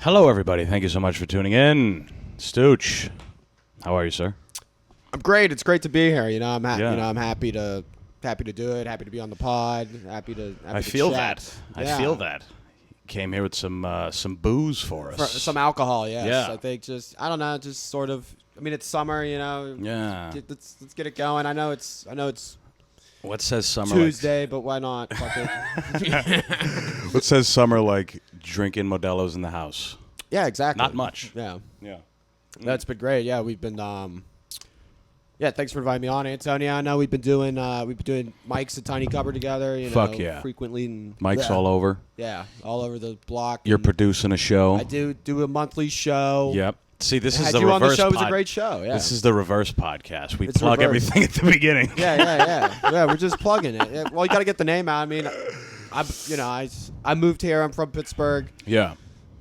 Hello, everybody. Thank you so much for tuning in. Stuch, how are you, sir? I'm great. It's great to be here. I'm Yeah. I'm happy to do it. Happy to be on the pod. Happy to. I feel chat. that. Yeah. I feel that. Came here with some booze for us. Some alcohol. Yes. Yeah. I think I don't know. Just sort of. I mean, it's summer. Yeah. Let's get it going. I know it's What says summer? Tuesday, but why not? Fuck it. What says summer like drinking Modelo's in the house? Yeah. Exactly. Not much. Yeah. Yeah. That's been great. Yeah, we've been. Yeah, thanks for inviting me on, Antonio. I know we've been doing mics at Tiny Cupboard together. Fuck yeah. Frequently. And, Mike's yeah. all over. Yeah, all over the block. You're and producing a show. I do a monthly show. Yep. See, this is Had the you reverse. on the show. It was a great show. Yeah. This is the reverse podcast. We It's plug reverse. everything at the beginning. Yeah. We're just plugging it. Yeah, well, you got to get the name out. I mean, I moved here. I'm from Pittsburgh. Yeah.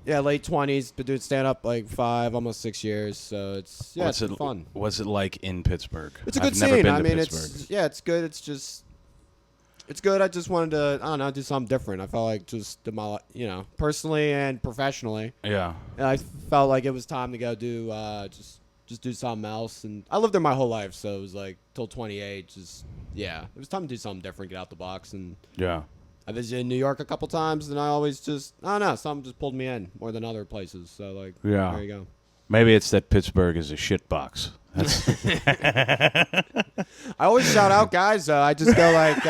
Yeah, late 20s. Been doing stand up like 5, almost 6 years. So it's been fun. What's it like in Pittsburgh? It's a good I've never scene. been I to mean, Pittsburgh. it's good. It's good. I just wanted to, I don't know, do something different. I felt like just personally and professionally. Yeah. And I felt like it was time to go do just do something else. And I lived there my whole life, so it was like till 28. It was time to do something different, get out the box. And Yeah. I visited New York a couple times, and I always I don't know, something just pulled me in more than other places. So like, Yeah. there you go. Maybe it's that Pittsburgh is a shit box. That's I always shout out guys, though. I just go like,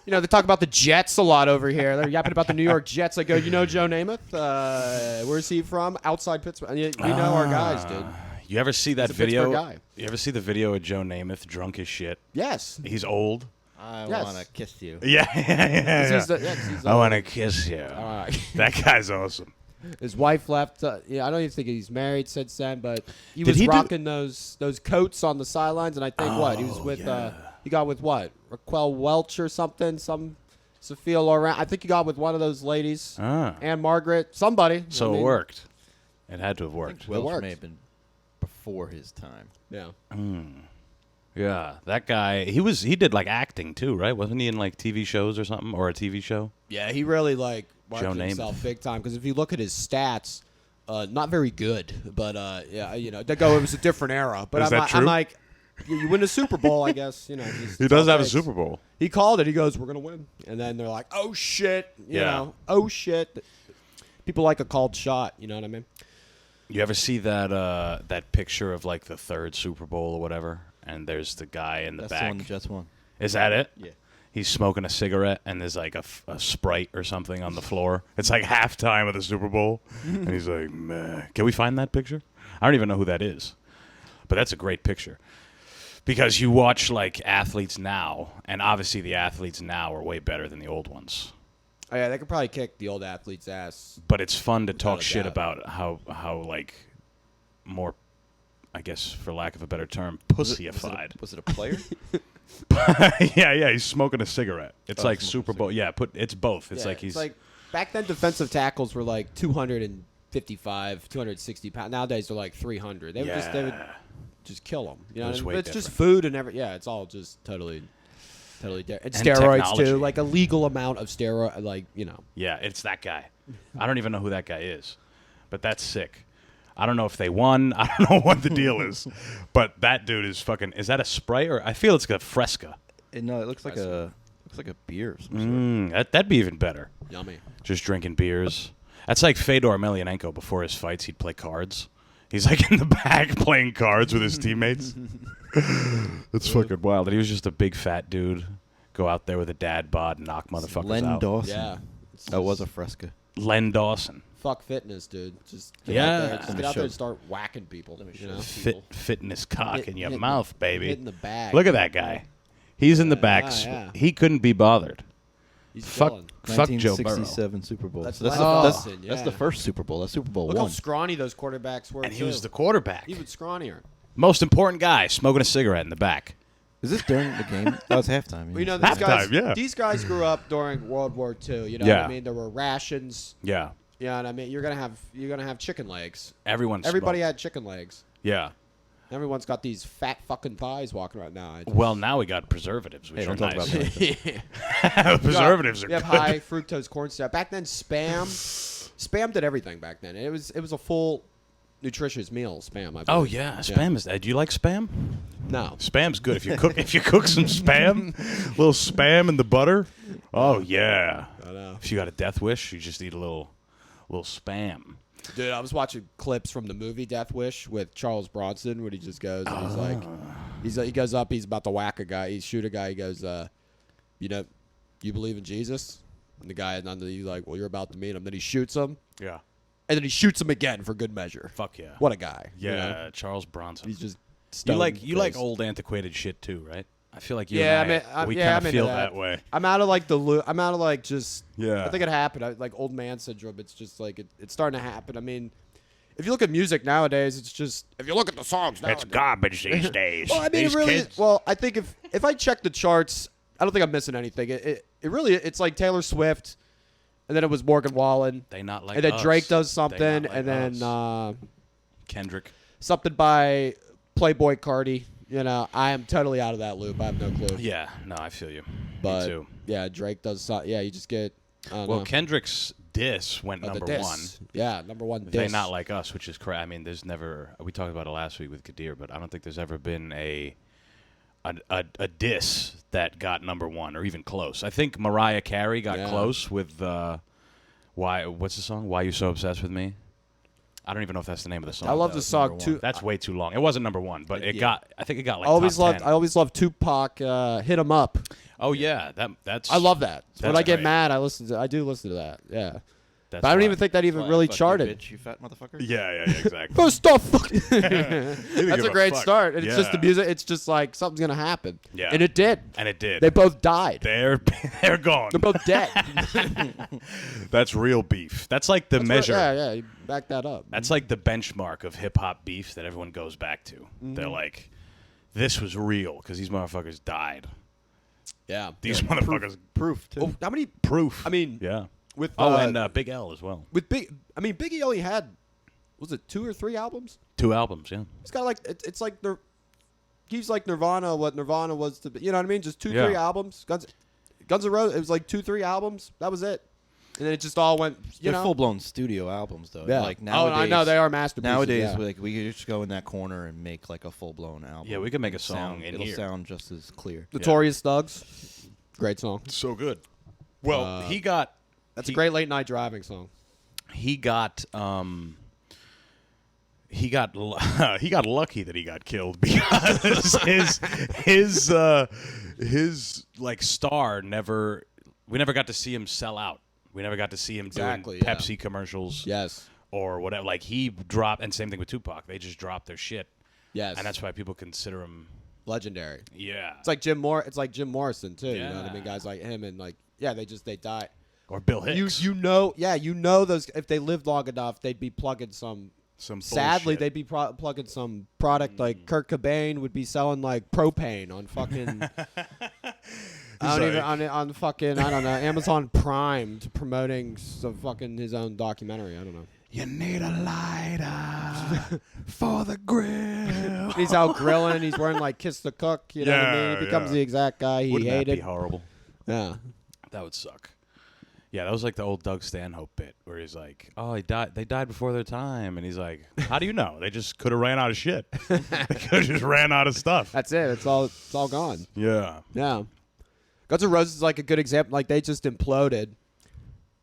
they talk about the Jets a lot over here. They're yapping about the New York Jets. I go, Joe Namath? Where's he from? Outside Pittsburgh. We know our guys, dude. You ever see that He's a Pittsburgh video? guy. You ever see the video of Joe Namath drunk as shit? Yes. He's old. I Yes. want to kiss you. Yeah. 'Cause he's I want to kiss you. Alright. That guy's awesome. His wife left. I don't even think he's married since then, but he Did was he do- rocking those coats on the sidelines, and I think he was with he got with what, Raquel Welch or something, some Sophia Loren. I think he got with one of those ladies, Anne Margaret, somebody. So it worked. It had to have worked. Welch worked. may have been before his time. Yeah. Yeah, that guy. He did like acting too, right? Wasn't he in like TV shows or something, or a TV show? Yeah, he really like Joe marked himself Namath. big time. Because if you look at his stats, not very good. But they go. It was a different era. But Is that I'm true? like, you win a Super Bowl, I guess. Just, He does have a takes. Super Bowl. He called it. He goes, "We're gonna win," and then they're like, "Oh shit!" Oh shit. People like a called shot. You know what I mean? You ever see that picture of like the third Super Bowl or whatever? And there's the guy in the That's back. the one the Jets won. Is that it? Yeah. He's smoking a cigarette, and there's like a Sprite or something on the floor. It's like halftime of the Super Bowl, and he's like, "Meh." Can we find that picture? I don't even know who that is, but that's a great picture. Because you watch like athletes now, and obviously the athletes now are way better than the old ones. Oh yeah, they could probably kick the old athlete's ass. But it's fun to talk a shit doubt. about how like more, I guess for lack of a better term, pussyified. Was it a player? yeah, he's smoking a cigarette. It's like smoking a Super Bowl. Yeah, it's both. It's Yeah, like he's It's like back then, defensive tackles were like 255, 260 pounds. Nowadays they're like 300. They would just kill them. You know, It's way it's just different. food and everything. Yeah, it's all just totally different. And And steroids technology. too, like a legal amount of steroid, like Yeah, it's that guy. I don't even know who that guy is, but that's sick. I don't know if they won. I don't know what the deal is, but that dude is fucking. Is that a Sprite or I feel it's a Fresca? No, it looks like a beer of some sort. That'd be even better. yummy. Just drinking beers. That's like Fedor Emelianenko. Before his fights, he'd play cards. He's like in the back playing cards with his teammates. That's fucking wild. And he was just a big fat dude. Go out there with a dad bod and knock motherfuckers Len out. Dawson. Yeah, That was a Fresca. Len Dawson. fuck fitness, dude. Just get Yeah. out there, just get out there and Show. start whacking people. Fitness cock in your Hitting mouth, baby. hitting the bag. Look at that guy. He's in the back. yeah. He couldn't be bothered. He's Fuck, killing. fuck Joe Burrow. 1967 Super Bowl. That's So that's, Len the, that's, Dawson, that's yeah. the first Super Bowl. That's Super Bowl Look how one. scrawny those quarterbacks were. And he too. was the quarterback. Even scrawnier. Most important guy, smoking a cigarette in the back. Is this during the game? That was halftime. Well, you know, Halftime, these guys, yeah. these guys grew up during World War II. You know Yeah. what I mean? There were rations. Yeah. You know what I mean? You're gonna have chicken legs. Everybody Everybody had chicken legs. Yeah. Everyone's got these fat fucking thighs walking around now. Well, now we got preservatives, which Hey, are don't talk nice. about that. Preservatives are You have good. high fructose corn syrup. Back then, Spam. Spam did everything back then. It was a full nutritious meal. Spam. I believe. Oh yeah, Spam is. Do you like Spam? No. Spam's good if you cook. If you cook some Spam, little Spam in the butter. Oh yeah. I know. If you got a death wish, you just eat a little Spam. Dude, I was watching clips from the movie Death Wish with Charles Bronson, where he just goes and he's like, he goes up, he's about to whack a guy, shoot a guy. He goes, you believe in Jesus? And the guy, he's like, well, you're about to meet him. Then he shoots him, Yeah. and then he shoots him again for good measure. Fuck yeah. What a guy. Yeah, you know? Charles Bronson. He's just you like old antiquated shit too, right? I feel like you Yeah, and we kind I'm of feel into that way. I'm out of like I'm out of like just. Yeah. I think it happened. Like old man syndrome. It's just like it's starting to happen. I mean, if you look at music nowadays, it's just if you look at the songs nowadays, It's garbage these days. well, I mean, These it really. kids. Well, I think if I check the charts, I don't think I'm missing anything. It really it's like Taylor Swift, and then it was Morgan Wallen, They not like and then us. Drake does They something, not like and then us. Kendrick. something by Playboy Cardi. You know, I am totally out of that loop. I have no clue. Yeah, no, I feel you. But Me too. yeah, Drake does. Yeah, you just get. I don't Well, know. Kendrick's diss went The number diss. one. Yeah, number one. They Diss. not like us, which is correct. I mean, there's never. We talked about it last week with Kadir, but I don't think there's ever been a diss that got number one or even close. I think Mariah Carey got Yeah. close with why? What's the song? Why You So Obsessed with Me? I don't even know if that's the name of the song. I love the was song number too. one. That's way too long. It wasn't number one, but it Yeah. got. I think it got like I always top loved. 10. I always loved Tupac. Hit 'em up. Oh yeah, that's. I love that. When That's I get great. mad, I do listen to that. Yeah, That's but I don't why. even think that even Why, really fuck you, charted. bitch, you fat motherfucker. Yeah, exactly. First off, give that's a a great fuck. start. And it's just the Yeah. music. It's just like something's gonna happen. Yeah. and it did. And it did. They both died. They're gone. They're both dead. That's real beef. That's like the measure. Yeah, you back that up. That's like the benchmark of hip hop beef that everyone goes back to. Mm-hmm. They're like, this was real because these motherfuckers died. Yeah. These motherfuckers. Proof too. Oh, how many? Proof. I mean, yeah. with And Big L as well. with Biggie only had, was it 2 or 3 albums? 2 albums, yeah. He's got like it's like he's like Nirvana. What Nirvana was to be, you know what I mean? Just 2, Yeah. 3 albums. Guns N' Roses. It was like 2, 3 albums. That was it. And then it just all went. You They're know. full blown studio albums though. Yeah. Like Oh, nowadays, I know they are masterpieces. Nowadays, yeah. like we could just go in that corner and make like a full blown album. Yeah, we could make a It'll song in it'll here. sound just as clear. Notorious Thugs. Great song. So good. Well, he got. That's a great late night driving song. He got. He got lucky that he got killed because his like star never. We never got to see him sell out. We never got to see him Exactly, doing yeah. Pepsi commercials. Yes. Or whatever. Like he dropped, and same thing with Tupac. They just dropped their shit, Yes. and that's why people consider him. legendary. Yeah. It's like Jim Morrison too. You know what I mean? Yeah. Guys like him and like they die. Or Bill Hicks. You know those if they lived long enough they'd be plugging some. Some Sadly, bullshit. they'd be plugging some product like Kurt Cobain would be selling like propane on fucking. I don't even on fucking I don't know Amazon Prime to promoting some fucking his own documentary. I don't know. You need a lighter for the grill. He's out grilling. He's wearing like Kiss the Cook. You know what I mean? Yeah, He becomes yeah. the exact guy he Wouldn't that hated. be horrible? Yeah. That would suck. Yeah, that was like the old Doug Stanhope bit where he's like, "Oh, he died. They died before their time," and he's like, "How do you know? They just could have ran out of shit. They could have just ran out of stuff." That's it. It's all gone. Yeah. Yeah. Guns N' Roses is like a good example. Like they just imploded,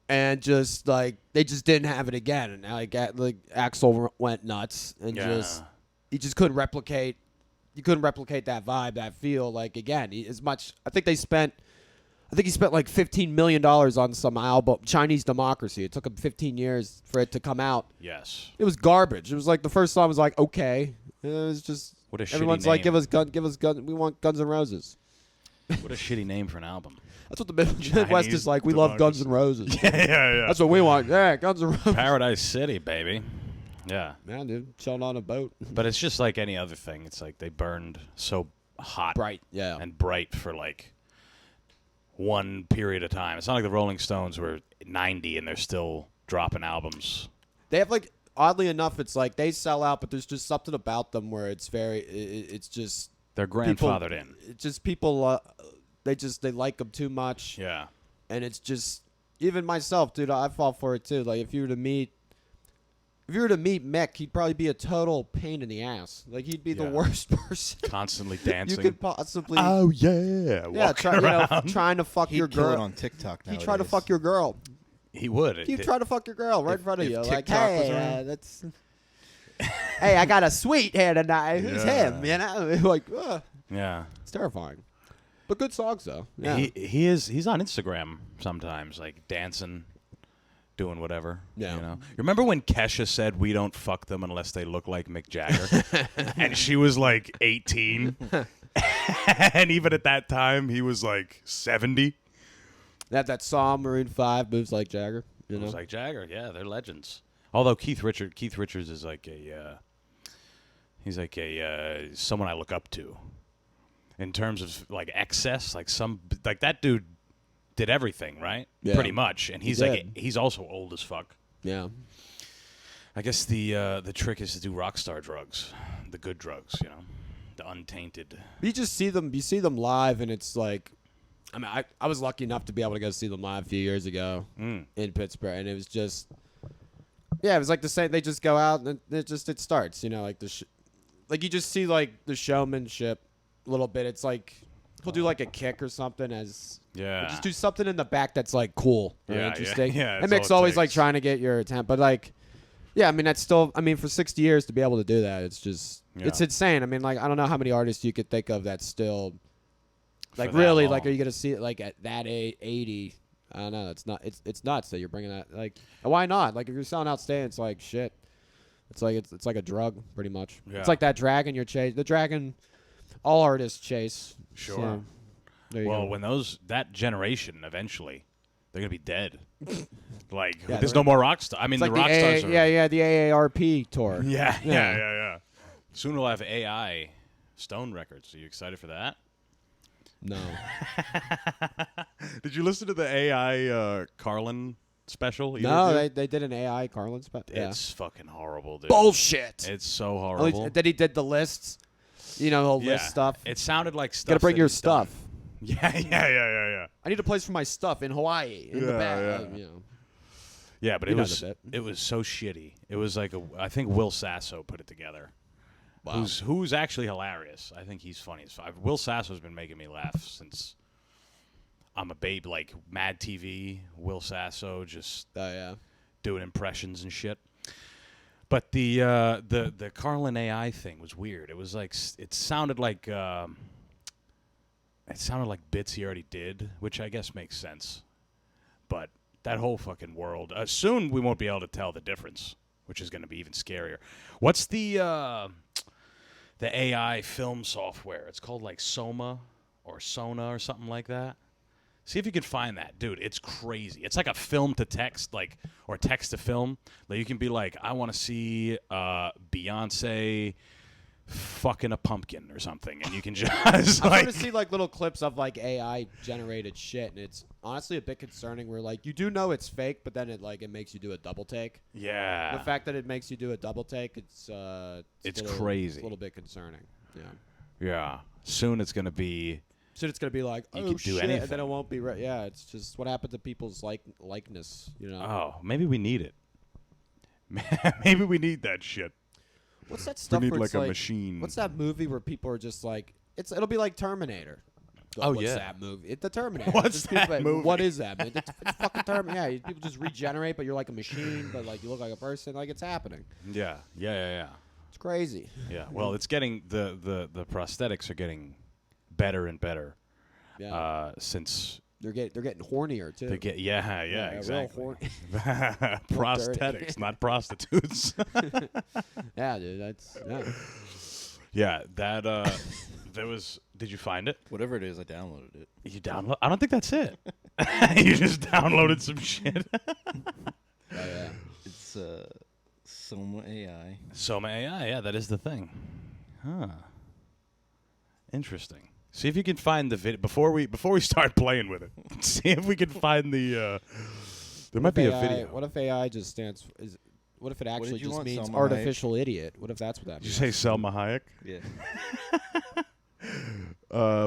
and just like they just didn't have it again. And like Axl went nuts, and he just couldn't replicate. You couldn't replicate that vibe, that feel. Like again, as much. I think he spent like $15 million on some album, Chinese Democracy. It took him 15 years for it to come out. Yes. It was garbage. It was like the first song was like okay. It was just What a shitty everyone's like name. give us gun. We want Guns N' Roses. What a shitty name for an album. That's what the Midwest is like. We love Guns N' Roses. Yeah. That's what we want. Yeah, Guns N' Roses. Paradise City, baby. Yeah. Man, dude, chilling on a boat. But it's just like any other thing. It's like they burned so hot Bright, yeah. and bright for like one period of time. It's not like the Rolling Stones were 90 and they're still dropping albums. They have like, oddly enough, it's like they sell out, but there's just something about them where it's very, it's just. They're grandfathered in. It's just people, they like them too much. Yeah. And it's just, even myself, dude, I fall for it too. Like if you were to meet Mick, he'd probably be a total pain in the ass. Like he'd be the worst person. Constantly dancing. You could possibly. Oh yeah. Trying to fuck your He'd kill girl it on TikTok nowadays. He'd try to fuck your girl. He would. He'd try to fuck your girl right in front of you. Like, TikTok was hey, around. that's. Hey, I got a sweet here tonight. Who's him? You know, like, Yeah. it's terrifying. But good songs though. Yeah. He's on Instagram sometimes, like dancing, doing whatever. Yeah. You know. You remember when Kesha said we don't fuck them unless they look like Mick Jagger, and she was like 18, and even at that time he was like 70. That song Maroon 5 moves like Jagger. You know? Moves like Jagger. Yeah, they're legends. Although Keith Richards is like he's like someone I look up to. In terms of like excess, like that dude did everything, right? Yeah. Pretty much, and he's he's also old as fuck. Yeah. I guess the trick is to do rock star drugs, the good drugs, you know, the untainted. You just see them. You see them live, and it's like, I mean, I was lucky enough to be able to go see them live a few years ago in Pittsburgh, and it was just, yeah, it was like the same. They just go out and it starts, you know, like like you just see like the showmanship. A little bit. It's like he'll do like a kick or something just do something in the back that's like cool or interesting. Yeah, and Mick's always like trying to get your attention, but like, yeah, I mean that's still. I mean for 60 years to be able to do that, it's just it's insane. I mean like I don't know how many artists you could think of that still like really like are you gonna see it like at that 80? I don't know. It's nuts that you're bringing that like. Why not? Like if you're selling out stadiums, it's like shit. It's like a drug pretty much. Yeah. It's like that dragon you're chasing. The dragon. All artists chase. Sure. So, there you well, go. when that generation eventually, they're gonna be dead. Like Yeah, there's no more rock stars. I mean, it's the like rock stars are. Yeah, the AARP tour. Yeah. Soon we'll have AI Stone records. Are you excited for that? No. Did you listen to the AI Carlin special? No, they did an AI Carlin special. It's fucking horrible, dude. Bullshit. It's so horrible. That he did the lists. You know, he'll list stuff. It sounded like stuff. Gotta bring that your he's stuff. done. Yeah. I need a place for my stuff in Hawaii. In the back. You know. Yeah, but He it knows was a bit. it was so shitty. It was like I think Will Sasso put it together. Wow. Who's actually hilarious. I think he's funny as fuck. Will Sasso's been making me laugh since I'm a babe. Like Mad TV, Will Sasso just doing impressions and shit. But the Carlin AI thing was weird. It was like it sounded like bits he already did, which I guess makes sense. But that whole fucking world. Soon we won't be able to tell the difference, which is going to be even scarier. What's the AI film software? It's called like Soma or Sona or something like that. See if you can find that, dude. It's crazy. It's like a film to text, like or text to film. Like you can be like, I want to see Beyonce fucking a pumpkin or something, and you can just. I want to see like little clips of like AI generated shit, and it's honestly a bit concerning. Where like you do know it's fake, but then it makes you do a double take. Yeah. The fact that it makes you do a double take, it's crazy. It's a little bit concerning. Yeah. Yeah. Soon it's gonna be. So it's gonna be like, You oh can do shit, anything. and then it won't be right. Yeah, it's just what happened to people's likeness, you know. Oh, maybe we need it. Maybe we need that shit. What's that stuff? We need where like it's a machine. What's that movie where people are just like, it'll be like Terminator. Oh, what's yeah. that movie? The Terminator. What's Just people that like, movie? What is that? Man? It's fucking Terminator. Yeah, people just regenerate, but you're like a machine, but like you look like a person. Like it's happening. Yeah. It's crazy. Yeah. Well, it's getting the prosthetics are getting better and better. Yeah. Since they're getting hornier too. they get exactly. Real horny. Prosthetics, not prostitutes. Yeah, dude. That's Yeah, that there was. Did you find it? Whatever it is, I downloaded it. You download? I don't think that's it. You just downloaded some shit. yeah. It's Soma AI. Soma AI, yeah, that is the thing. Huh. Interesting. See if you can find the video before we start playing with it. See if we can find the. There might be a video. What if AI just stands? What if it actually you just want, means Selma artificial idiot? What if that's what that Did you means? say Selma Hayek? Yeah.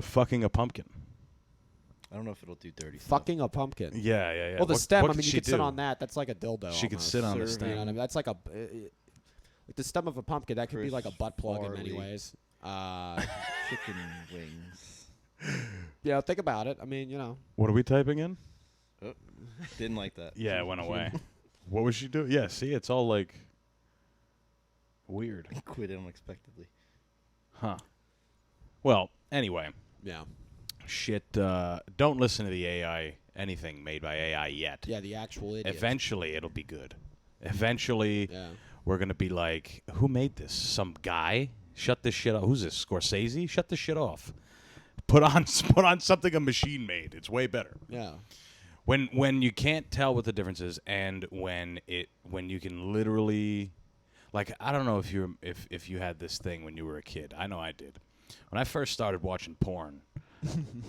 Fucking a pumpkin. I don't know if it'll do dirty stuff. Fucking a pumpkin. Yeah. Well, the What- stem. what I mean, could you she could sit do? on that. That's like a dildo. She could almost. sit on the Serving. You know what I stem. mean? That's like like the stem of a pumpkin. That could be like a butt plug in many Farley. ways. Chicken wings. Think about it. I mean, What are we typing in? Oh, didn't like that. Yeah, it went away. What was she doing? Yeah, see, it's all like weird. Quit unexpectedly. Huh. Well, anyway, yeah. shit. Don't listen to the AI, anything made by AI yet. Yeah, the actual idiot. Eventually, it'll be good. Eventually, Yeah. we're going to be like, who made this? Some guy? Shut this shit off. Who's this? Scorsese? Shut this shit off. Put on something a machine made. It's way better. Yeah. When you can't tell what the difference is, and when you can literally, like, I don't know if you had this thing when you were a kid. I know I did. When I first started watching porn,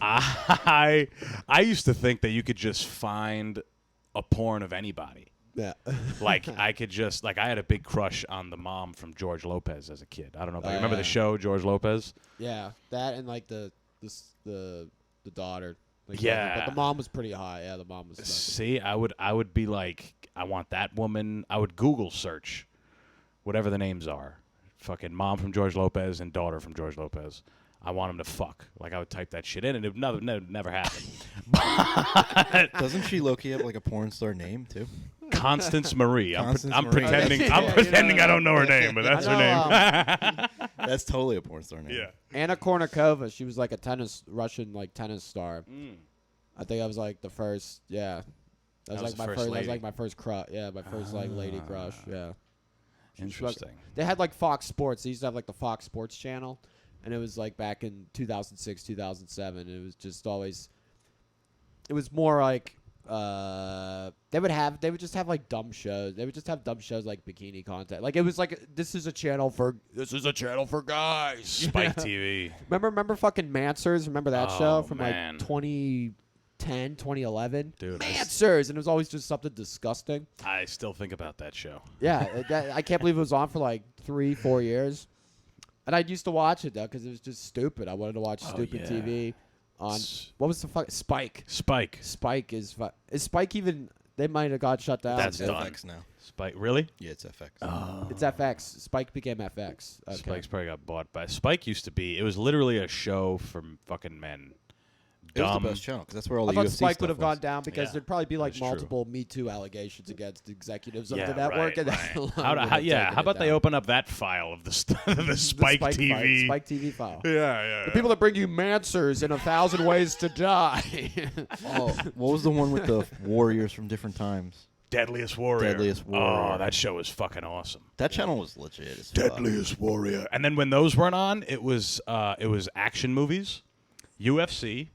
I used to think that you could just find a porn of anybody. Yeah. Like, I could just, like, I had a big crush on the mom from George Lopez as a kid. I don't know if you remember the show George Lopez. Yeah. That and like the daughter. Like, Yeah. But the mom was pretty high. Yeah, the mom was. Nuts. See, I would be like, I want that woman. I would Google search whatever the names are. Fucking mom from George Lopez and daughter from George Lopez. I want them to fuck. Like, I would type that shit in, and it never happened. Doesn't she low-key have like a porn star name too? Constance Marie. I'm Marie. pretending. Yeah, I'm pretending I don't know her yeah. name, but that's I her know, name. That's totally a porn star name. Yeah. Anna Kournikova. She was like a Russian tennis star. Mm. I think I was like the first. Yeah. That was was like the my first first. That was lady. like my first crush. Yeah, my first like lady crush. Yeah. Interesting. They had like Fox Sports. They used to have like the Fox Sports channel, and it was like back in 2006, 2007. It was just always. It was more like they would just have like dumb shows. They would just have dumb shows like bikini content. Like it was like this is a channel for guys. Spike TV. Remember fucking Mansers? Remember that Oh, show from man. like 2010, 2011? Dude, Mansers, and it was always just something disgusting. I still think about that show. Yeah, I can't believe it was on for like 3-4 years. And I used to watch it though because it was just stupid. I wanted to watch stupid yeah. TV on what was the fuck Spike. Spike. Spike is Spike even? They might have got shut down. That's It's done. FX now. Spike. Really? Yeah, it's FX. It's FX. Spike became FX. Okay. Spike's probably got bought by. Spike used to be. It was literally a show for fucking men. It was Dumb. the best channel because that's where all I the thought UFC Spike stuff would have was. gone down because Yeah, there'd probably be like that's true. multiple Me Too allegations against executives of Yeah, the network. right, And right. that alone How would have taken how it about they down. open up that file of the the Spike TV? Spike TV file. Yeah. The people that bring you Mansers in 1,000 Ways to Die. Oh, what was the one with the warriors from different times? Deadliest Warrior. Deadliest Warrior. Oh, that show was fucking awesome. That channel was legit. As fuck. Deadliest Warrior. And then when those weren't on, it was action movies, UFC,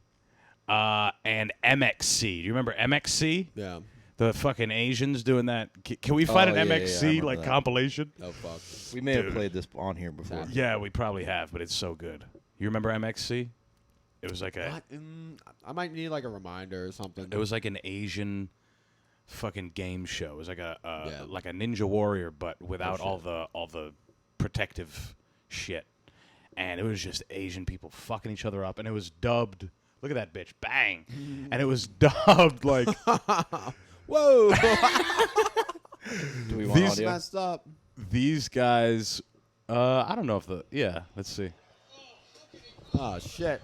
and MXC. Do you remember MXC? yeah. The fucking Asians doing that. Can we find Oh, an yeah, yeah, I MXC remember like that. compilation? Oh fuck. We may have Dude. played this on here before. Yeah, we probably have, but it's so good. You remember MXC? It was like I might need like a reminder or something. it was like an Asian fucking game show. It was like a Yeah. like a Ninja Warrior, but without Oh, shit. all the protective shit. And it was just Asian people fucking each other up, and it was dubbed. Look at that bitch, bang! And it was dubbed like Whoa. Do we want These- audio? Messed up. these guys. I don't know if let's see. Oh shit.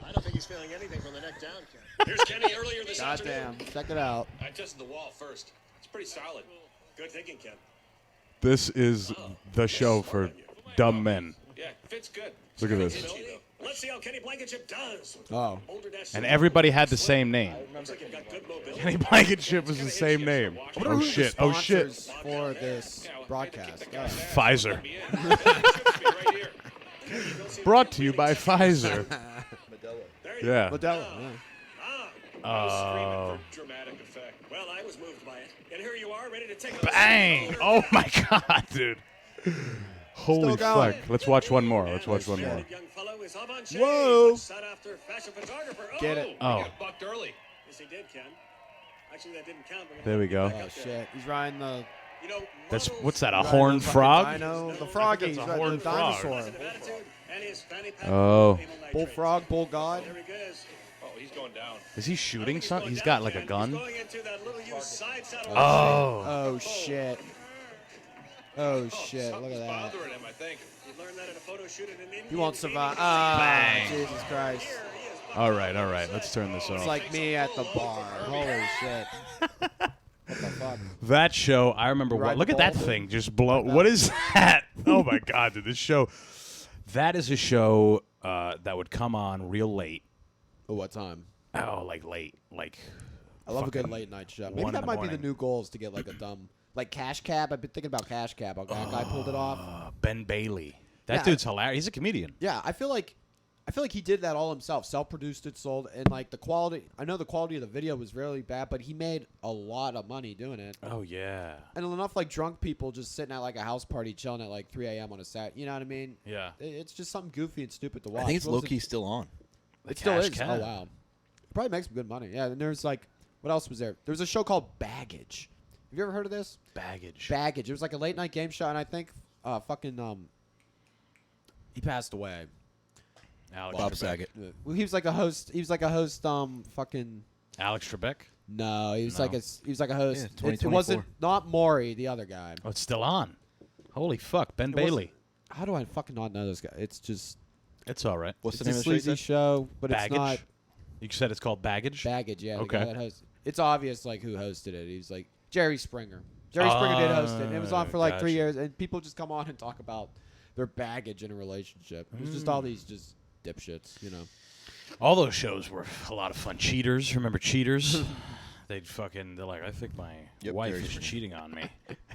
I don't think he's feeling anything from the neck down, Ken. Here's Kenny earlier this Goddamn. afternoon. Check it out. I tested the wall first. It's pretty solid. Good thinking, Ken. This is the show for dumb men. Yeah, fits good. Look at It's this. kinda itchy, though. Let's see how Kenny Blankenship does. Oh. Older dash And everybody had the same name. Looks like you've got good mobility. Kenny Blankenship was the same name. Oh shit! Oh shit! Sponsors for this broadcast. Yeah. Pfizer. Right here. Brought to you by Pfizer. There you Yeah. Modelo. Yeah. Oh. Dramatic effect. Well, I was moved by it. And here you are, ready to take a Bang! Oh my god, dude. Holy Still going. fuck. Let's watch one more. Let's watch one more. Young fellow is avant-garde, Whoa. but sought after fashion photographer. Get it. Oh. He got bucked early. Yes, he did, Ken. Actually, that didn't count. But There we go. Oh shit. He's riding the You know, That's models- what's that? A riding horned the fucking frog? Dino, the froggy. it's a He's riding horned the frog. dinosaur. Positive attitude, and his fanny pack Oh. amyl nitrate. Bullfrog, bull god. There he goes. Oh, he's he's going down. Is he shooting something? He's got like a gun. He's going into that little used side saddle. Oh shit. Oh shit! Look at that. Bothering him, I think. He learned that in a photo shoot in an Indian He won't survive. community. Ah, Jesus Christ! All right. Let's turn this It's off. like me at the bar. Holy shit! What the fuck? That show, I remember. Ride Look the at that ball, dude. thing just blow. What is that? Oh my God, dude! This show. That is a show that would come on real late. Oh, what time? Oh, like late, like. I love a good fucking late night show. Maybe 1 in that the might be morning. the new goal is to get like a dumb, like Cash Cab. I've been thinking about Cash Cab. That guy pulled it off. Ben Bailey. That Yeah, dude's hilarious. He's a comedian. Yeah, I feel like he did that all himself. Self-produced it, sold, and like the quality. I know the quality of the video was really bad, but he made a lot of money doing it. Oh yeah. And enough like drunk people just sitting at like a house party, chilling at like 3 a.m. on a Saturday. You know what I mean? Yeah. It's just something goofy and stupid to watch. I think it's What was low-key still on. It still Cash is. Cab. Oh wow. It probably makes some good money. Yeah. And there's like, what else was there? There was a show called Baggage. Have you ever heard of this? Baggage. Baggage. It was like a late night game show, and I think he passed away. Alex Bob Trebek. Saget. Well, he was like a host. He was like a host. Fucking. Alex Trebek. No, he was No. like a host. Yeah, It 2024. wasn't not Maury, the other guy. Oh, it's still on. Holy fuck, Ben It wasn't- Bailey. How do I fucking not know this guy? It's just It's all right. What's it's the a name of the show? you sleazy said? show, but Baggage. it's not You said it's called Baggage. Baggage. Yeah, the Okay. guy that hosts. It's obvious like who hosted it. He was like Jerry Springer. Jerry Springer did host it. And it was on for like 3 Gotcha. years, and people just come on and talk about their baggage in a relationship. It was just all these just dipshits, you know. All those shows were a lot of fun. Cheaters, remember Cheaters? They're like, I think my Yep, wife Jerry is Springer. cheating on me,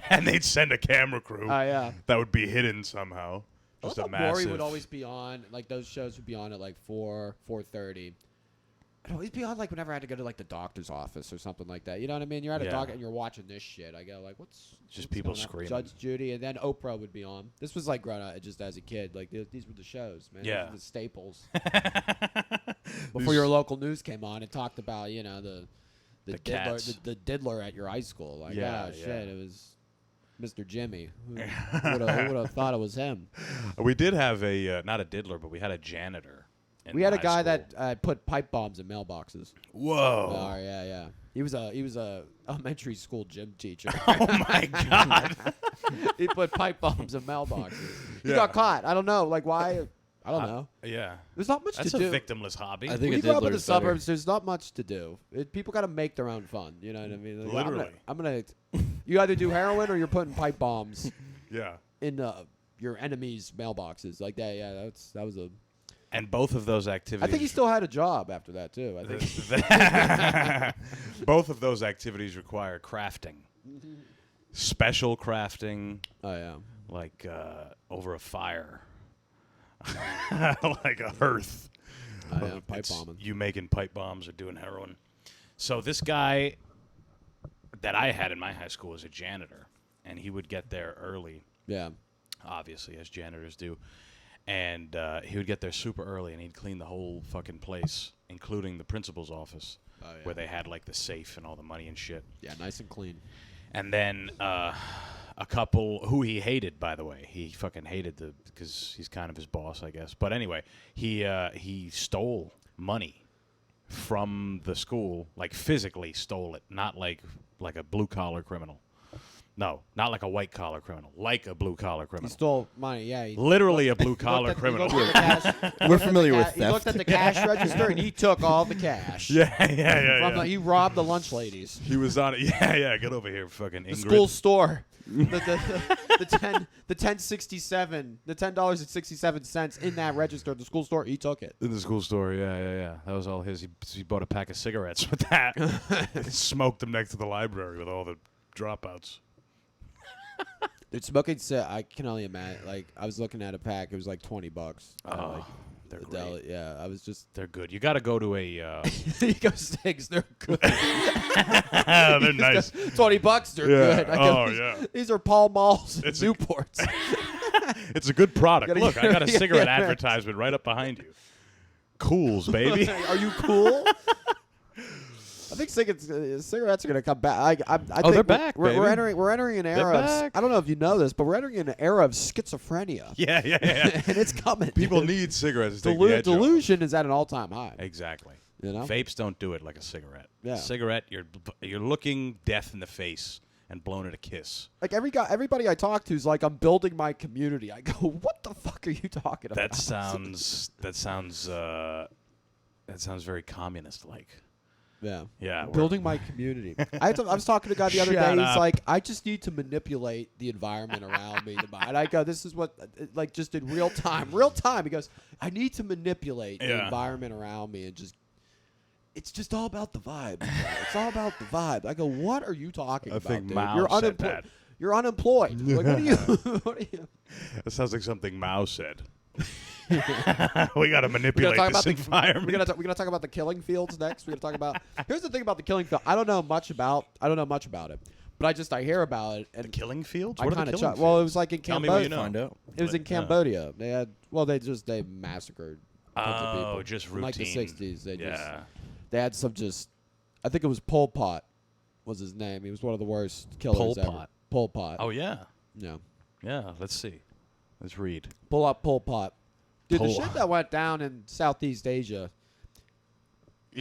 and they'd send a camera crew Oh yeah. that would be hidden somehow. I Just a thought massive. Maury would always be on, like those shows would be on at like 4:30. I'd always be on like whenever I had to go to like the doctor's office or something like that. You know what I mean? You're at a Yeah. doctor and you're watching this shit. I go like, what's people going on? screaming. Judge Judy, and then Oprah would be on. This was like growing up just as a kid. Like these were the shows, man. Yeah. These were the staples. Before your local news came on and talked about the The diddler, cats. the diddler at your high school. Like, Yeah, shit, yeah. it was Mr. Jimmy. Who would have thought it was him? We did have a not a diddler, but we had a janitor. in We had a high guy school. that put pipe bombs in mailboxes. Whoa! Oh yeah. He was a elementary school gym teacher. Oh my God! He put pipe bombs in mailboxes. He Yeah. got caught. I don't know. Like why? I don't know. Yeah, There's not much that's to a do. victimless hobby. I When think you a grow up in diddler the is better. suburbs, there's not much to do. People got to make their own fun. You know what I mean? Like, Literally. I'm gonna. You either do heroin or you're putting pipe bombs Yeah, in your enemies' mailboxes. Like that. Yeah, that was a. and both of those activities. I think he still had a job after that too. I think. Both of those activities require crafting, special crafting, Oh yeah. like over a fire, like a hearth. Oh, yeah. Pipe It's bombing. You making pipe bombs or doing heroin. So this guy that I had in my high school was a janitor, and he would get there early, Yeah. obviously, as janitors do. And he would get there super early, and he'd clean the whole fucking place, including the principal's office, Oh, yeah. where they had like the safe and all the money and shit. Yeah. Nice and clean. And then a couple who he hated, by the way, he fucking hated because he's kind of his boss, I guess. But anyway, he stole money from the school, like physically stole it, not like a blue collar criminal. No, not like a white collar criminal, like a blue collar He criminal. stole money. Yeah. He Literally a blue looked collar at- he criminal. looked at the cash- We're familiar He with looked theft. at the cash register and he took all the cash. Yeah. He robbed the lunch ladies. He was on it. Yeah. Get over here, fucking Ingrid. The school store. The $10.67, the $10.67 in that register at the school store. He took it. In the school store, yeah. That was all his. He bought a pack of cigarettes with that. Smoked them next to the library with all the dropouts. Dude, smoking. I can only imagine. Like I was looking at a pack. It was like $20. Oh, Like, they're the great. deli- yeah, I was just. They're good. You got to go to a. He goes, "Cigs, they're good." They're nice. $20, they're Yeah. good. I go, Oh, yeah. These are Pall Malls, It's and a- Newports. It's a good product. Gotta Look, get- I got a yeah, cigarette yeah. advertisement right up behind you. Cools, baby. Are you cool? I think cigarettes are gonna come back. I think they're back, We're baby. entering an era. back. I don't know if you know this, but we're entering an era of schizophrenia. Yeah. And it's coming. People dude. need cigarettes to take the edge off. Delusion is at an all-time high. Exactly. You know? Vapes don't do it like a cigarette. Yeah. Cigarette, you're looking death in the face and blowing it a kiss. Like everybody I talk to is like, I'm building my community. I go, what the fuck are you talking about? That sounds very communist-like. Yeah. Yeah. Building my community. I was talking to a guy the other day. Shut He's up. like, I just need to manipulate the environment around me. And I go, this is what, like, just in real time. He goes, I need to manipulate the environment around me and just. It's just all about the vibe. It's all about the vibe. I go, what are you talking about, think dude? Mao You're said unemployed. that. You're unemployed. Like, what are you? What are you? That sounds like something Mao said. We got to manipulate this environment. We're gonna talk about the killing fields next. We're gonna talk about. Here's the thing about the killing field. I don't know much about it, but I hear about it. And The killing fields? I What are kind the of killing fields? well, it was like in Tell me what you Cambodia. know. Find out. It was in Cambodia. They had they massacred tons of people. Just in routine. like the 60s. Yeah. They had some I think it was Pol Pot was his name. He was one of the worst killers ever. Pot? Pol Pot. Oh, yeah. Yeah. Yeah, let's see. Let's read. Pull up Pol Pot. Dude, the Pol- shit that went down in Southeast Asia.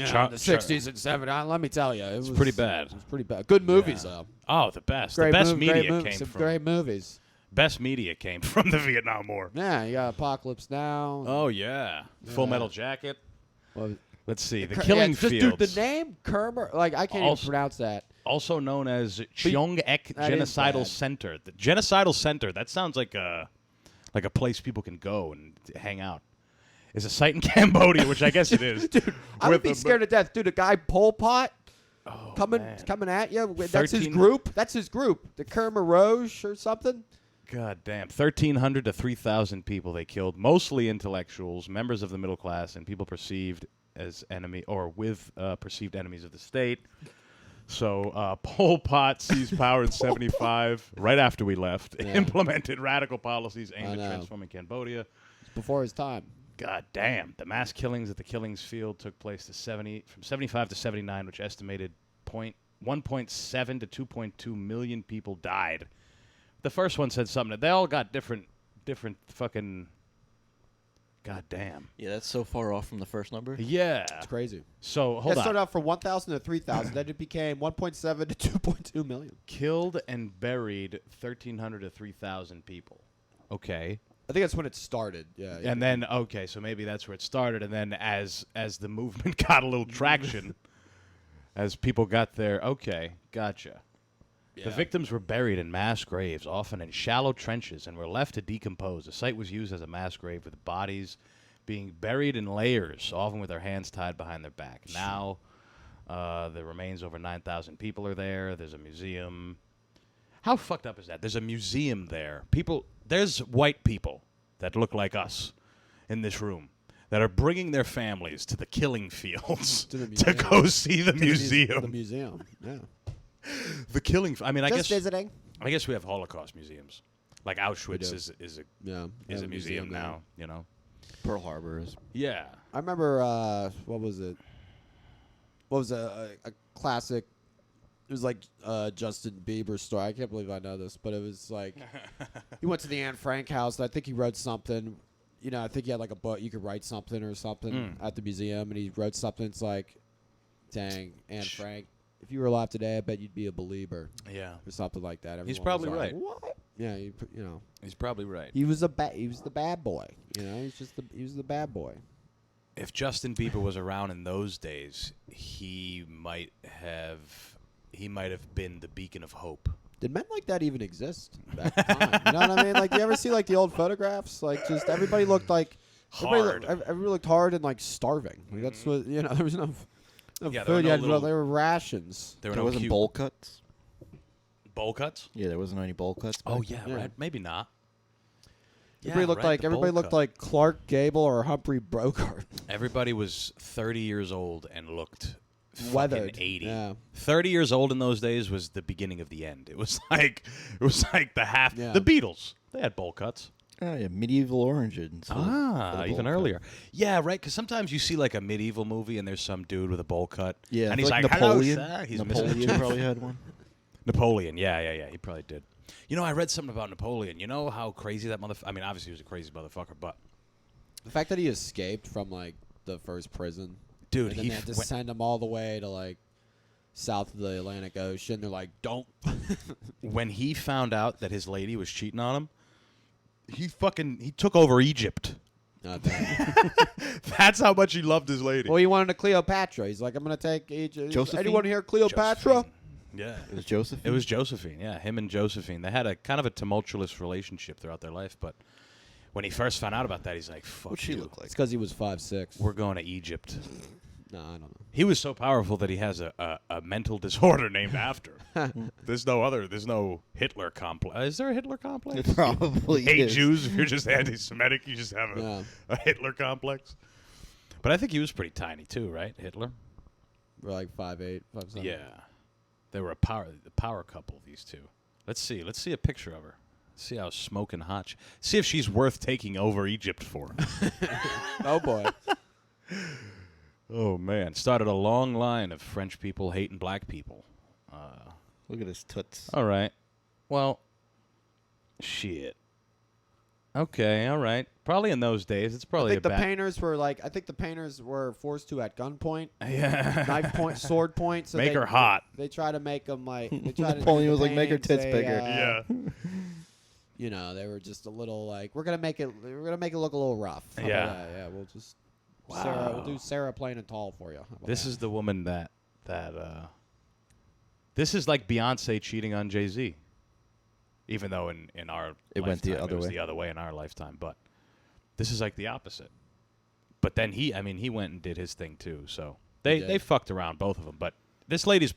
Char- in the 60s and 70s. Let me tell you, it was pretty bad. It was pretty bad. Good movies though. Oh, the best. Great the best mov- great media movies. came Some from great movies. best media came from the Vietnam War. Yeah, you got Apocalypse Now. Oh yeah. Full Yeah. Metal Jacket. What was- Let's see. The yeah, Killing just, Fields. Dude, the name Kermer, like I can't Also- even pronounce that. Also known as Cheong Ek that is Genocidal bad. Center. The Genocidal Center. That sounds like a place people can go and hang out. It's a site in Cambodia, which I guess it is. Dude, I would be scared to death. Dude, a guy Pol Pot coming at you. That's his 13 group. That's his group. The Khmer Rouge or something. God damn. 1,300 to 3,000 people they killed, mostly intellectuals, members of the middle class, and people perceived as enemy or with perceived enemies of the state. So Pol Pot seized power in 75, right after we left, implemented radical policies aimed at transforming Cambodia. Before his time. God damn. The mass killings at the Killings Field took place from 75 to 79, which estimated 1.7 to 2.2 million people died. The first one said something. They all got different fucking... God damn. Yeah, that's so far off from the first number. Yeah. It's crazy. So, hold That started on. out from 1,000 to 3,000. Then it became 1.7 to 2.2 million. Killed and buried 1,300 to 3,000 people. Okay. I think that's when it started. Yeah. And then, okay, so maybe that's where it started. And then as the movement got a little traction, as people got there, okay, gotcha. The victims were buried in mass graves, often in shallow trenches, and were left to decompose. The site was used as a mass grave with bodies being buried in layers, often with their hands tied behind their back. Now, the remains over 9,000 people are there. There's a museum. How fucked up is that? There's a museum there. There's white people that look like us in this room that are bringing their families to the killing fields To the to museum. go see the museum. The museum. Yeah. The killing. I mean, I guess visiting. I guess we have Holocaust museums, like Auschwitz do. is Yeah. a museum now. You know. Pearl Harbor is. Yeah. I remember, what was it? What was a classic? It was like Justin Bieber story. I can't believe I know this, but it was like he went to the Anne Frank house. And I think he wrote something. You know, I think he had like a book. You could write something or something at the museum, and he wrote something. It's like, dang, Anne Frank. If you were alive today, I bet you'd be a believer. Yeah. Or something like that. He's Everyone probably was like, right. What? Yeah, you know. He's probably right. He was the bad boy. You know, he was the bad boy. If Justin Bieber was around in those days, he might have been the beacon of hope. Did men like that even exist back in time? You know what I mean? Like, you ever see like the old photographs? Like, just everybody looked like Hard. Everybody looked hard and like starving. Like, that's what there was no Yeah, there were food. no You had, little- there were rations. There were There no wasn't cute bowl cuts. bowl cuts. Yeah, there wasn't any bowl cuts. Oh back yeah, Yeah. right. Maybe not. Everybody looked like the bowl cut. like Clark Gable or Humphrey Bogart. Everybody was 30 years old and looked Weathered. fucking 80. Yeah. 30 years old in those days was the beginning of the end. It was like the half. Yeah. The Beatles, they had bowl cuts. Oh yeah, medieval origins. for the bowl Even cut. earlier. Yeah, right. Because sometimes you see like a medieval movie and there's some dude with a bowl cut. Yeah, and he's like like, Napoleon. "Hello, sir." He's missing a Napoleon tooth. probably had one. Napoleon, yeah, he probably did. You know, I read something about Napoleon. You know how crazy that motherfucker... I mean, obviously he was a crazy motherfucker, but... The fact that he escaped from like the first prison. Dude, and then they had to send them all the way to like south of the Atlantic Ocean. They're like, don't. when he found out that his lady was cheating on him, he took over Egypt. Not that. That's how much he loved his lady. Well, he wanted a Cleopatra. He's like, I'm gonna take Egypt. Josephine? Anyone here Cleopatra? Josephine. Yeah. It was Josephine? It was Josephine, yeah. Him and Josephine. They had a kind of a tumultuous relationship throughout their life, but when he first found out about that, he's like, fuck What'd she you. look like? It's because he was 5'6". We're going to Egypt. No, I don't know. He was so powerful that he has a mental disorder named after. There's no Hitler complex. Is there a Hitler complex? It probably Hate is. Jews. If you're just anti-Semitic, you just have Yeah. a Hitler complex. But I think he was pretty tiny too, right? Hitler. We're like 5'8", 5'7". Yeah, they were the power couple. These two. Let's see a picture of her. See how smoking hot. See if she's worth taking over Egypt for. Oh boy. Oh man, started a long line of French people hating black people. Look at his toots. All right. Well, shit. Okay, all right. Probably in those days, it's probably I think the a bad. painters were forced to at gunpoint, Yeah. knife point, sword point. So Make they, her hot. They try to make them like. They try to Napoleon the was like, make her paintings, tits bigger. Yeah. You know, they were just a little like, we're gonna make it look a little rough. How about Yeah. that? Yeah. We'll just. Wow. Sarah, we'll do Sarah plain and tall for you. How about This that? is the woman that. This is like Beyonce cheating on Jay-Z. Even though in our It went the lifetime, other it was way. the other way in our lifetime, but this is like the opposite. But then he went and did his thing too. So did. they fucked around, both of them. But this lady's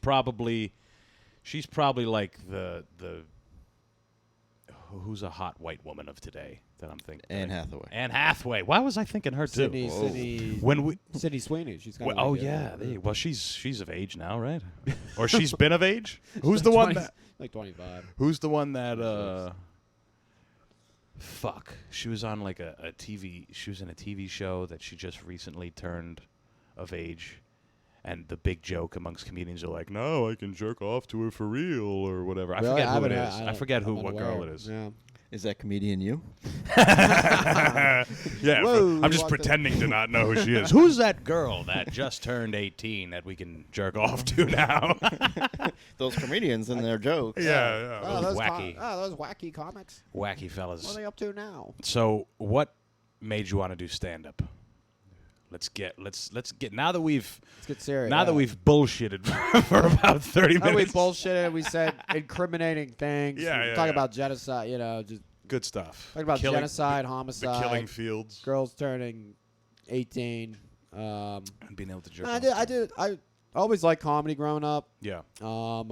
she's probably like the who's a hot white woman of today that I'm thinking. Anne Hathaway. Anne Hathaway. Why was I thinking her too? Sydney When Sweeney. She's kind well, of. oh yeah, well she's of age now, right? Or she's been of age. Who's the one that? Like 25. Who's the one that? Fuck. She was on like a TV. She was in a TV show that she just recently turned of age, and the big joke amongst comedians are like, "No, I can jerk off to her for real" or whatever. I forget who it is. I forget what girl it is. Yeah. Is that comedian you? Yeah, Whoa, I'm just what the- pretending to not know who she is. Who's that girl that just turned 18 that we can jerk off to now? Those comedians and their jokes. Yeah. Oh, Those those wacky, those wacky comics. wacky What are fellas. they up to now? So, what made you want to do stand-up? Let's get now that we've Let's get serious. now that we've bullshitted for about 30 Now we minutes. bullshitted. We said incriminating things. Yeah, we yeah, talk yeah. about genocide. You know, just Good stuff. talk about Killing- genocide, the homicide, killing fields. girls turning 18. And being able to jerk I off did. to. I always liked comedy growing up. Yeah. I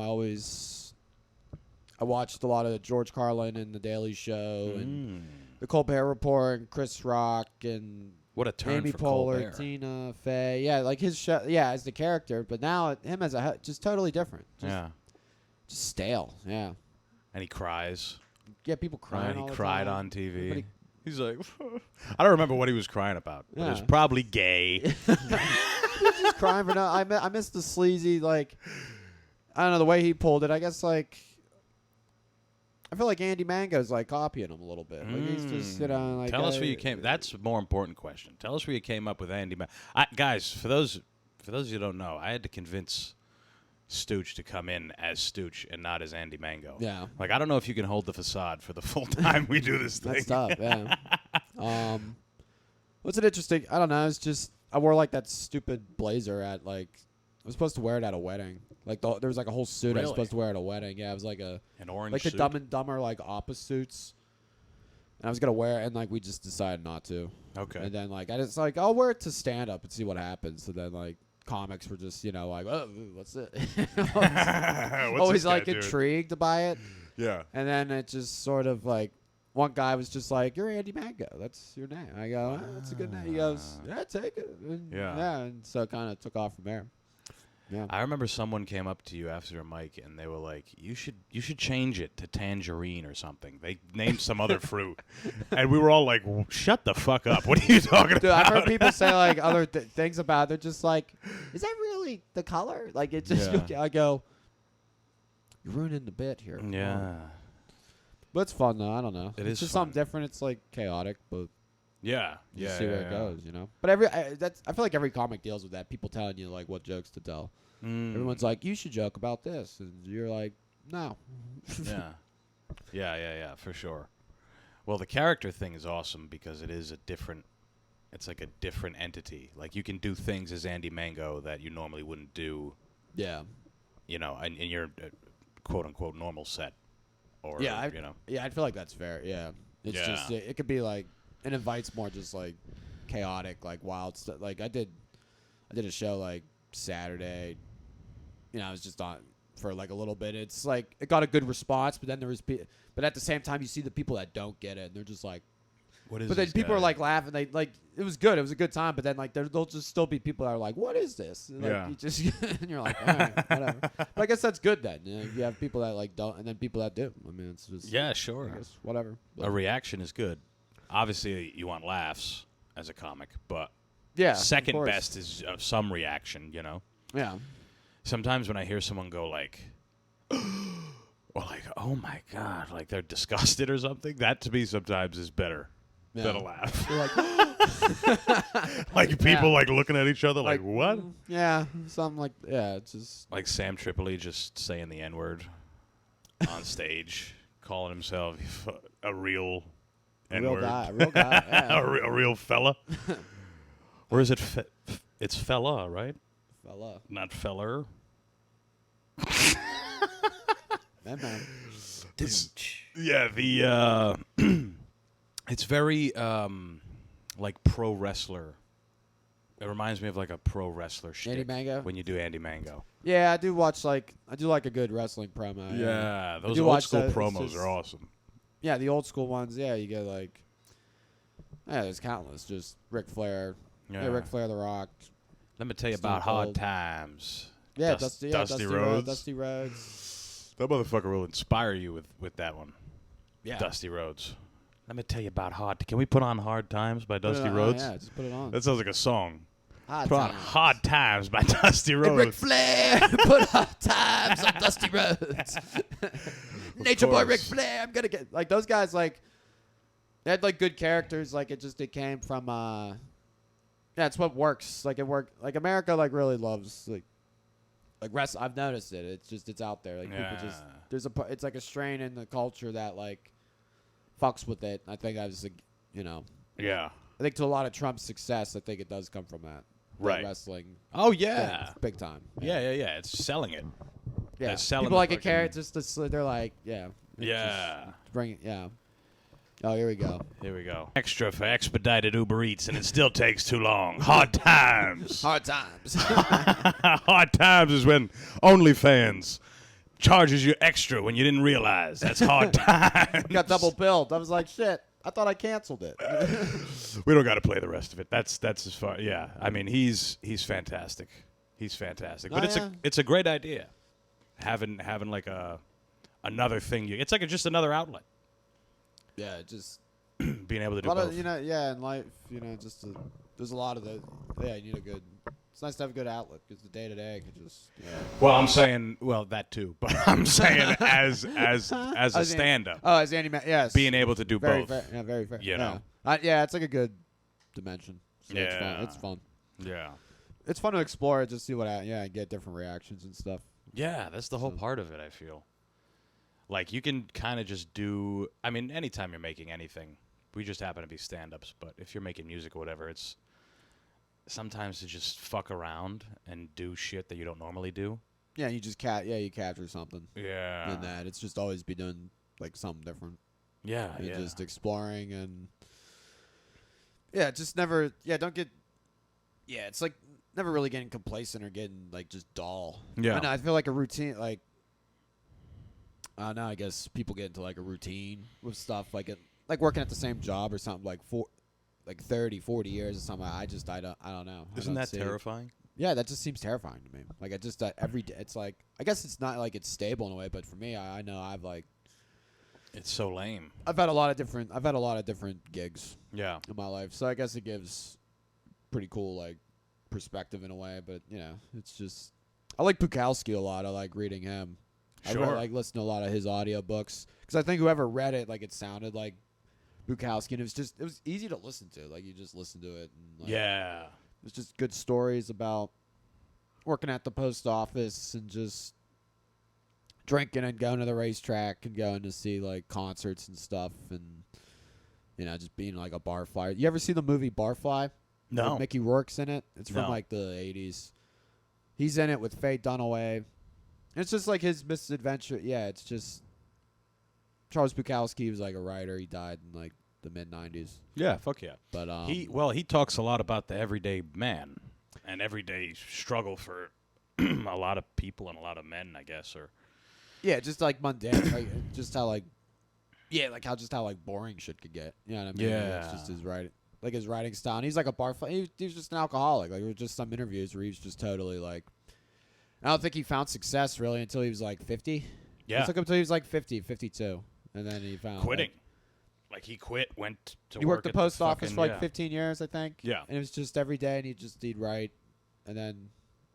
watched a lot of George Carlin and The Daily Show and The Colbert Report and Chris Rock and What a turn Amy for Poehler, Colbert. Tina Fey. Yeah, like his show. Yeah, as the character, but now him as just totally different. Just, Yeah. just stale. Yeah, And he cries. yeah. People crying. And all he the cried time. on TV. Everybody- He's like, I don't remember what he was crying about, but it was Yeah. probably gay. Just crying for no. I miss the sleazy like. I don't know the way he pulled it. I guess like. I feel like Andy Mango's like copying him a little bit. Like he's just like. Tell us where you came. That's a more important question. Tell us where you came up with Andy. Guys, for those of you who don't know, I had to convince Stuch to come in as Stuch and not as Andy Mango. Yeah. Like I don't know if you can hold the facade for the full time we do this thing. That's tough. Yeah. What's it interesting? I don't know. It's just I wore like that stupid blazer at like. I was supposed to wear it at a wedding. Like there was like a whole suit I was Really? supposed to wear at a wedding. Yeah, it was like An orange like suit. the Dumb and Dumber like opera suits. And I was gonna wear it, and like we just decided not to. Okay. And then like I just like I'll wear it to stand up and see what happens. So then like comics were just like oh what's it? What's Always this guy like doing? intrigued by it. Yeah. And then it just sort of like one guy was just like, "You're Andy Mango. That's your name." I go, "That's a good name." He goes, "Yeah, take it." And Yeah. and so it kind of took off from there. Yeah. I remember someone came up to you after a mic and they were like, "You should change it to tangerine or something." They named some other fruit, and we were all like, "Shut the fuck up! What are you talking Dude, about?" I've heard people say like other things about it. They're just like, "Is that really the color?" Like it just. Yeah. I go, "You're ruining the bit here." Yeah. But it's fun though. I don't know. It It's is just fun. something different. It's like chaotic, but Yeah. Just Yeah. see where it goes, you know. But I feel like every comic deals with that. People telling you like what jokes to tell. Everyone's like, you should joke about this, and you're like, no. Yeah, for sure. Well, the character thing is awesome because it is it's like a different entity. Like you can do things as Andy Mango that you normally wouldn't do. Yeah. You know, in your quote unquote normal set. Or Yeah, you know. Yeah, I feel like that's fair. Yeah. It's just it could be like it invites more just like chaotic, like wild stuff. Like I did a show like Saturday. You know, I was just on for like a little bit. It's like it got a good response, but then there was but at the same time you see the people that don't get it and they're just like What is but then this people guy? are like laughing. They like it was good. It was a good time. But then like there'll just still be people that are like, "What is this?" And, like, Yeah. you just and you're like, "All right, whatever." But I guess that's good then. You know, you have people that like don't, and then people that do. I mean, it's just Yeah, sure. I guess whatever. A reaction is good. Obviously, you want laughs as a comic, but Yeah. second of course. best is some reaction, you know? Yeah. Sometimes when I hear someone go like, or like, oh my God, like they're disgusted or something, that to me sometimes is better than a laugh. You're like, Like people Yeah. like looking at each other like, what? yeah, something like it's just Like Sam Tripoli just saying the N-word on stage, calling himself a real a N-word. real guy. Yeah. a real fella. Or is it it's fella, right? Fella. Not feller. Man. Yeah, the it's very like pro wrestler. It reminds me of like a pro wrestler shtick. Andy Mango? When you do Andy Mango. Yeah, I do like a good wrestling promo. Yeah, those do old watch school that. It's promos just- are awesome. Yeah, the old school ones. Yeah, you get like, there's countless. Just Ric Flair. Yeah, Ric Flair, The Rock. Let me tell you Stone about Hard Cold. Times. Yeah, Dusty Dusty Rhodes. Dusty Rhodes. That motherfucker will inspire you with that one. Yeah. Dusty Rhodes. Let me tell you about Hard. Can we put on Hard Times by Put it Dusty on, Rhodes? Yeah, just put it on. That sounds like a song. Hard Put on Times. Hard Times by Dusty Hey, Ric Rhodes. Flair, put Hard Times on Dusty Rhodes. Nature Boy course. Ric Flair. I'm gonna get like those guys. Like they had like good characters. Like it came from. Yeah, it's what works. Like it worked. Like America, like really loves like wrestling. I've noticed it. It's out there. Like people just it's like a strain in the culture that like fucks with it. I think I was like, Yeah. I think to a lot of Trump's success, I think it does come from that. Right. Wrestling. Oh, yeah. Big time. Yeah. It's selling it. Yeah. They're selling People the like a fucking- carrot. They're like, yeah. Yeah. Just bring it. Yeah. Oh, here we go. Here we go. Extra for expedited Uber Eats, and it still takes too long. Hard Times. Hard times. Hard Times is when OnlyFans charges you extra when you didn't realize. That's Hard Times. Got double billed. I was like, shit. I thought I canceled it. We don't got to play the rest of it. That's as far. Yeah, I mean he's fantastic. He's fantastic. But Oh, yeah. it's a great idea. Having like another thing. It's like just another outlet. Yeah, just Being able to a do lot both. of in life, there's a lot of the. Yeah, you need a good. It's nice to have a good outlet because the day to day can just. Yeah. Well, I'm saying that too, but I'm saying as a stand-up, Oh, as Andy, yes. being able to do very both. fair. Yeah, very fair. You yeah. know. Yeah, it's like a good dimension. So it's fun. Yeah. It's fun. Yeah. It's fun to explore it, just see what get different reactions and stuff. Yeah, that's the whole part of it, I feel. Like, you can kind of just do... I mean, anytime you're making anything, we just happen to be stand-ups, but if you're making music or whatever, it's sometimes to just fuck around and do shit that you don't normally do. Yeah, you just you capture something Yeah. in that. It's just always be doing, like, something different. Yeah, And yeah. just exploring and... Yeah, just never... Yeah, don't get... Yeah, it's like never really getting complacent or getting, like, just dull. Yeah. I feel like a routine, like... I don't know, I guess people get into, like, a routine with stuff, like working at the same job or something, like 30, 40 years or something. I don't know. I Isn't don't that see- terrifying? Yeah, that just seems terrifying to me. Like, I just, every day, it's like... I guess it's not, like, it's stable in a way, but for me, I know I've, like... It's so lame. I've had a lot of different gigs Yeah. in my life, so I guess it gives pretty cool like perspective in a way. But it's just I like Bukowski a lot. I like reading him. I Sure. like listen to a lot of his audiobooks because I think whoever read it, like it sounded like Bukowski, and it was easy to listen to. Like you just listen to it. And, like, Yeah. It's just good stories about working at the post office and just drinking and going to the racetrack and going to see like concerts and stuff, and just being like a barfly. You ever see the movie Barfly? No. With Mickey Rourke's in it. It's from No. like the 80s. He's in it with Faye Dunaway. It's just like his misadventure. Yeah, it's just Charles Bukowski was like a writer. He died in like the mid 90s. Yeah, fuck yeah. But he talks a lot about the everyday man and everyday struggle for a lot of people and a lot of men, I guess, or yeah, just like mundane, like just how like how like boring shit could get. You know what I mean? Yeah. It's just his writing, like his writing style. And he's like a barfly. He was just an alcoholic. Like there were just some interviews where he was just totally like. I don't think he found success really until he was like 50. yeah, It took him until he was like 50, 52, and then he found quitting. Like he quit, went to He work worked the at post office fucking- for like yeah. 15 years, I think. Yeah. And it was just every day, and he'd write, and then,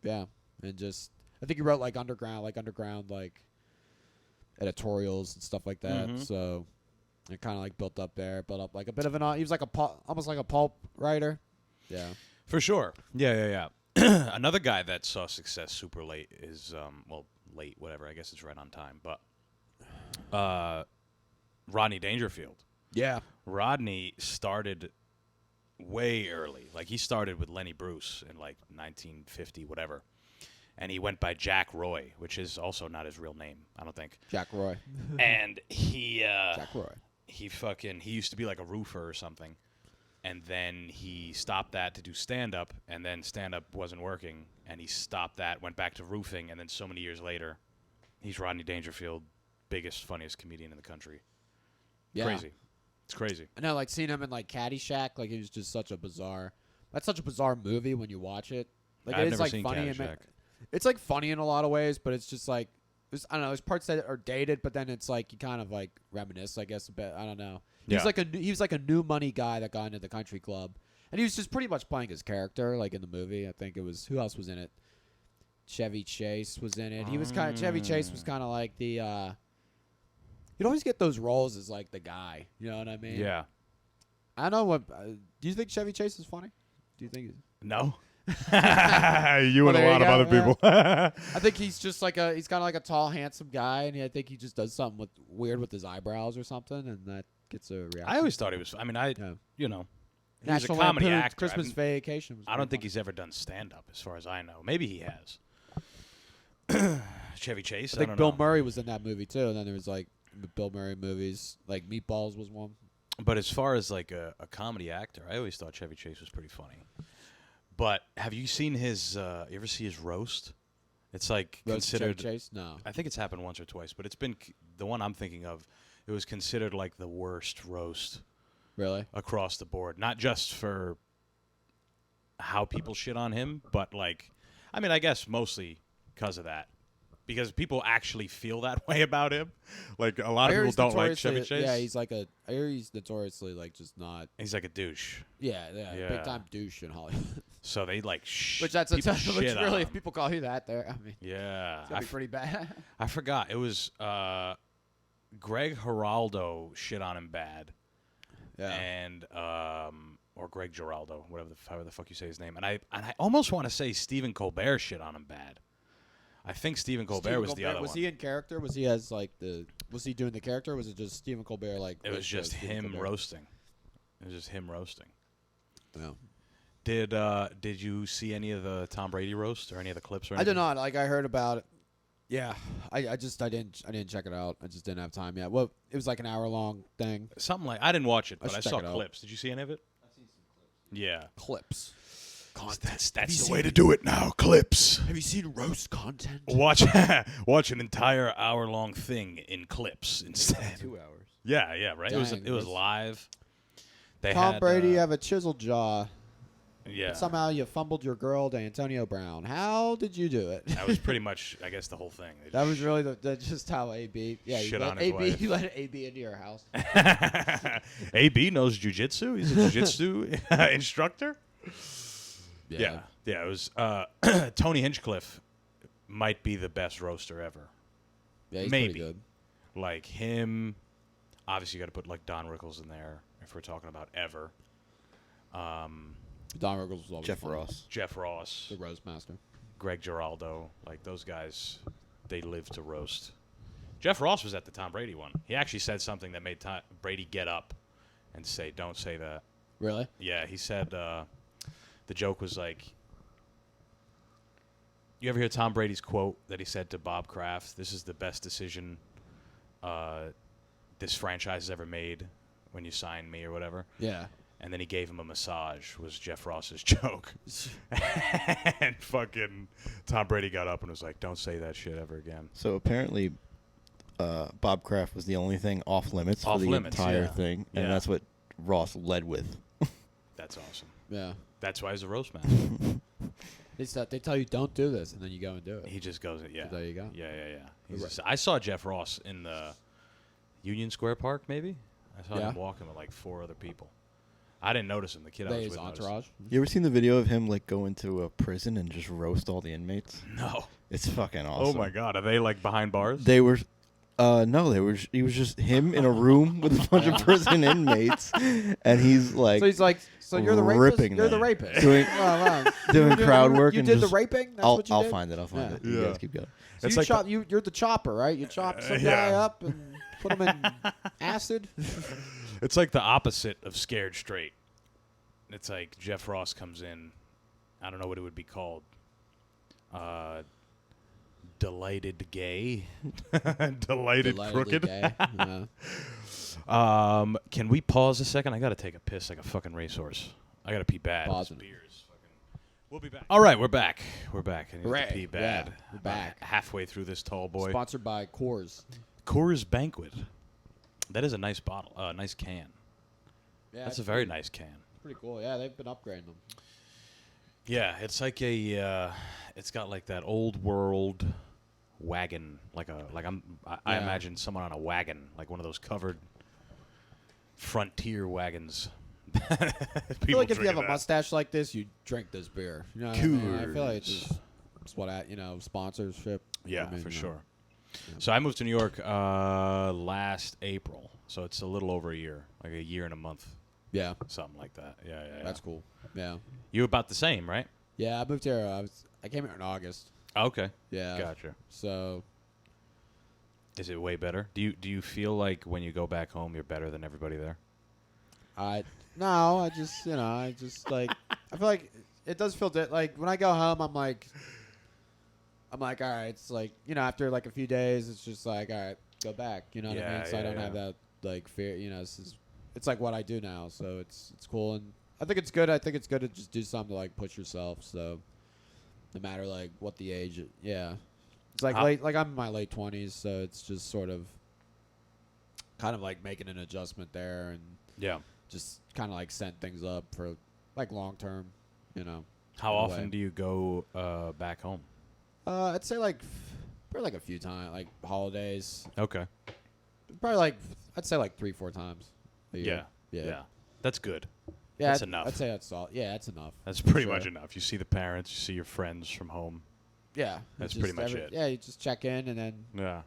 and just I think he wrote like underground like editorials and stuff like that. Mhm. So it kind of like built up like a bit of an. He was like almost like a pulp writer. Yeah. For sure. Yeah. Another guy that saw success super late is late, whatever. I guess it's right on time, but Rodney Dangerfield. Yeah. Rodney started way early. Like he started with Lenny Bruce in like 1950, whatever. And he went by Jack Roy, which is also not his real name, I don't think. Jack Roy. And he Jack Roy. he used to be like a roofer or something. And then he stopped that to do stand-up, and then stand-up wasn't working, and he stopped that, went back to roofing, and then so many years later, he's Rodney Dangerfield, biggest, funniest comedian in the country. Yeah. Crazy. It's crazy. I know, like seeing him in like Caddyshack, like he was just such a bizarre. That's such a bizarre movie when you watch it. Like I've it is never like seen funny. Caddyshack. It's like funny in a lot of ways, but it's just like I don't know. There's parts that are dated, but then it's like you kind of like reminisce, I guess, a bit. I don't know. He was like a new money guy that got into the country club, and he was just pretty much playing his character, like in the movie. I think it was who else was in it? Chevy Chase was in it. He was kind of Chevy Chase was kind of like the. You'd always get those roles as like the guy. You know what I mean? Yeah. I don't know what. Do you think Chevy Chase is funny? Do you think? No. You and Well, a there you lot of go, other people. I think he's just like he's kind of like a tall, handsome guy, and I think he just does something weird with his eyebrows or something, and that gets a reaction. I always thought he was. I mean, Yeah. he was National a comedy Lampoon's actor. Christmas I mean, Vacation. Was I don't pretty think funny. he's ever done stand-up, as far as I know. Maybe he has. Chevy Chase. I think don't Bill know. Murray was in that movie too, and then there was like the Bill Murray movies, like Meatballs was one. But as far as like a comedy actor, I always thought Chevy Chase was pretty funny. But have you seen his? You ever see his roast? It's like Roast of considered. Chevy Chase? No. I think it's happened once or twice, but it's been the one I'm thinking of. It was considered like the worst roast Really? across the board, not just for how people shit on him, but like, I mean, I guess mostly because of that. Because people actually feel that way about him. Like, a lot of people don't like Chevy Chase. Yeah, he's like I hear he's notoriously like just not. He's like a douche. Yeah, Yeah. big time douche in Hollywood. So they like Which that's people which shit on really, him. if people call you that, there, I mean, Yeah. it's gonna be pretty bad. I forgot. It was Greg Giraldo shit on him bad. Yeah. And or Greg Giraldo, however the fuck you say his name. And I almost want to say Stephen Colbert shit on him bad. I think Stephen Colbert was the other was one. he in character? Was he as like was he doing the character? Or was it just Stephen Colbert like? It was just Stephen him Colbert? roasting. It was just him roasting. Yeah. Did you see any of the Tom Brady roast or any of the clips or I anything? did not. Like I heard about it. Yeah, I didn't check it out. I just didn't have time yet. Well, it was like an hour-long thing. Something like I didn't watch it, I but I should check saw it out. clips. Did you see any of it? I've seen some clips. Yeah. Clips. That's Have you the seen way to it? do it now. Clips. Have you seen roast content? Watch an entire hour-long thing in clips instead. 2 hours. Yeah, right. Dang, it was that's- live. They Tom had, Brady, you have a chiseled jaw. yeah. But somehow you fumbled your girl to Antonio Brown. How did you do it? That was pretty much, I guess, the whole thing. They That just was really just how AB. Yeah, you Shit let on his AB. wife. You let AB into your house. AB knows jujitsu. He's a jujitsu instructor. Yeah. It was Tony Hinchcliffe might be the best roaster ever. Yeah, he's Maybe. pretty good. Like him, Obviously, you got to put like Don Rickles in there if we're talking about ever. Don Rickles was always Jeff fun. Ross. Jeff Ross, The Roast Master. Greg Giraldo, like those guys, they live to roast. Jeff Ross was at the Tom Brady one. He actually said something that made Brady get up and say, "Don't say that." Really? Yeah, he said the joke was like, you ever hear Tom Brady's quote that he said to Bob Kraft, "This is the best decision this franchise has ever made when you signed me," or whatever? Yeah. And then he gave him a massage, was Jeff Ross's joke. And fucking Tom Brady got up and was like, "Don't say that shit ever again." So apparently, Bob Kraft was the only thing off limits Off for the limits, entire yeah. thing, and Yeah. that's what Ross led with. That's awesome. Yeah. That's why he's a roast master. They tell you don't do this, and then you go and do it. He just goes, yeah. So there you go. Yeah. I saw Jeff Ross in the Union Square Park, maybe. I saw Yeah. him walking with like 4 other people. I didn't notice him. The kid I was His with noticed. entourage. You ever seen the video of him like go into a prison and just roast all the inmates? No. It's fucking awesome. Oh my God. Are they like behind bars? They were, no, they were. He was just him in a room with a bunch of prison inmates, and he's like, So he's like, so you're the rapist? ripping You're the them. rapist. Doing- Wow. doing crowd work. You and did the just- raping? That's I'll what you I'll did? find it. I'll find Yeah. it. You Yeah. guys keep going. So It's you like chop, you're the chopper, right? You chop some guy yeah. up and put him in acid. It's like the opposite of Scared Straight. It's like Jeff Ross comes in. I don't know what it would be called. Delighted gay. Delighted crooked. Gay. Yeah. Can we pause a second? I got to take a piss like a fucking racehorse. I got to pee bad. Pausing. This beer's fucking... We'll be back. All right, we're back. We're back. I need Hooray. to pee bad. Yeah, we're back. Halfway through this tall boy. Sponsored by Coors. Coors Banquet. That is a nice bottle. Nice can. Yeah, That's it's a very nice can. pretty cool. Yeah, they've been upgrading them. Yeah, it's like a. It's got like that old world wagon, I Yeah. imagine someone on a wagon, like one of those covered frontier wagons. I feel like if you have a mustache like this, you drink this beer. You know what I mean? I feel like it's what sponsorship. Yeah, I mean, for you know. sure. So I moved to New York last April, so it's a little over a year, like a year and a month, Yeah, something like that. Yeah. that's cool. Yeah, You about the same, right? yeah. I moved here. I came here in August. Okay. Yeah. Gotcha. So Is it way better? Do you feel like when you go back home, you're better than everybody there? I just like I feel like it does feel like when I go home, I'm like all right. It's like after like a few days, it's just like all right, go back. You know what I mean? So I don't have that like fear. It's like what I do now, so it's cool, and I think it's good. I think it's good to just do something to like push yourself. So no matter like what the age, yeah, it's like I'm in my late 20s, so it's just sort of kind of like making an adjustment there and Yeah. just kind of like set things up for like long term, How in a often way. do you go back home? I'd say like probably like a few times, like holidays. Okay. Probably like I'd say like 3-4 times a year. Yeah. That's good. Yeah, That's enough. I'd say that's all. Yeah, that's enough. That's pretty Sure. much enough. You see the parents, you see your friends from home. Yeah, That's it's pretty just much it. Yeah, you just check in and then Yeah.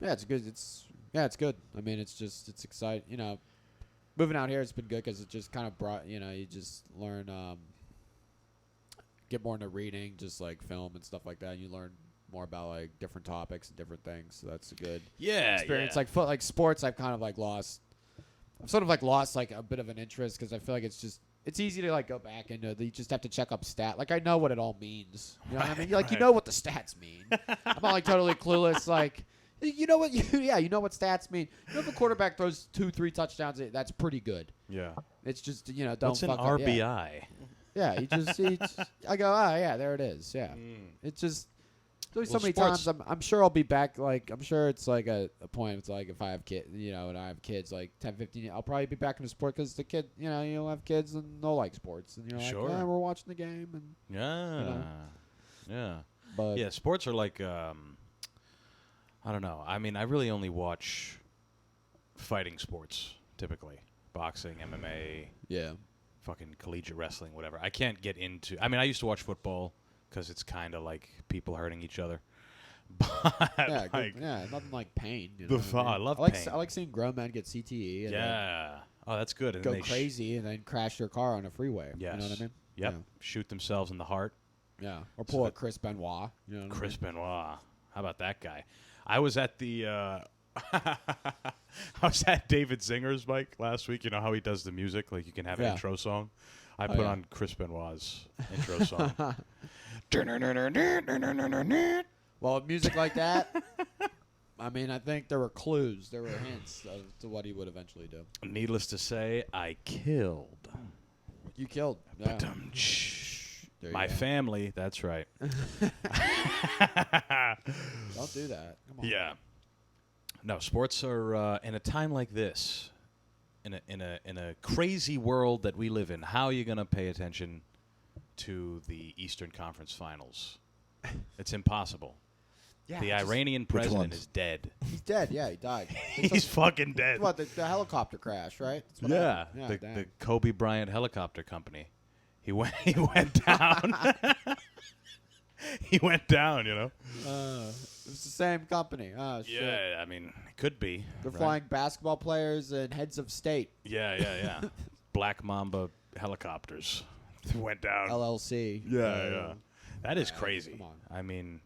it's good. It's good. I mean, it's exciting. Moving out here has been good because it just kind of brought you just learn get more into reading, just like film and stuff like that. And you learn more about like different topics and different things. So that's a good experience. Like sports, I've kind of like lost. I've sort of like lost like a bit of an interest because I feel like it's easy to like go back into. You just have to check up stat. Like I know what it all means. You know what I mean? Like you know what the stats mean. I'm not like totally clueless. Like you know what you know what stats mean. You know if a quarterback throws 2-3 touchdowns, that's pretty good. Yeah. It's just don't What's an fuck up. RBI? Yeah, you just I go, yeah, there it is. Yeah, it's just there's so Well, many sports- times. I'm sure I'll be back. Like I'm sure it's like a point. It's like if I have kids, and I have kids, like 10, 15, I'll probably be back into sport because the kid, you'll have kids and they'll like sports, and you're like, Sure. yeah, we're watching the game, and Yeah. Yeah. but Yeah, sports are like I don't know. I mean, I really only watch fighting sports typically. Boxing, MMA, yeah, fucking collegiate wrestling, whatever. I can't get into. I mean, I used to watch football because it's kind of like people hurting each other. But Yeah, like, nothing like pain. You The know what I love like pain. I like seeing grown men get CTE. And yeah. Oh, that's good. And go they crazy and then crash their car on a freeway. Yes. You know what I mean? Yep. Shoot themselves in the heart. Yeah. Or pull a Chris Benoit. You know what Chris I mean? Benoit. How about that guy? I was at the I was at David Zinger's, Mike, last week. You know how he does the music? Like you can have an Yeah. intro song. I put yeah. on Chris Benoit's intro song. Well, with music like that, I mean, I think there were clues, there were hints to what he would eventually do. Needless to say, I killed You killed. Yeah. There you my go. family. That's right. Don't do that. Come on. Yeah. No, sports are in a time like this, in a crazy world that we live in. How are you going to pay attention to the Eastern Conference Finals? It's impossible. Yeah, The just- Iranian president ones? is dead. He's dead. Yeah, he died. He's fucking dead. What, the helicopter crash, right? That's what Yeah, happened. Yeah, the damn. Kobe Bryant Helicopter Company. He went down. He went down. You know. It's the same company. Oh, shit. Yeah, I mean, it could be. They're right? flying basketball players and heads of state. Yeah. Black Mamba helicopters went down. LLC. Yeah. That is crazy. come on. I mean,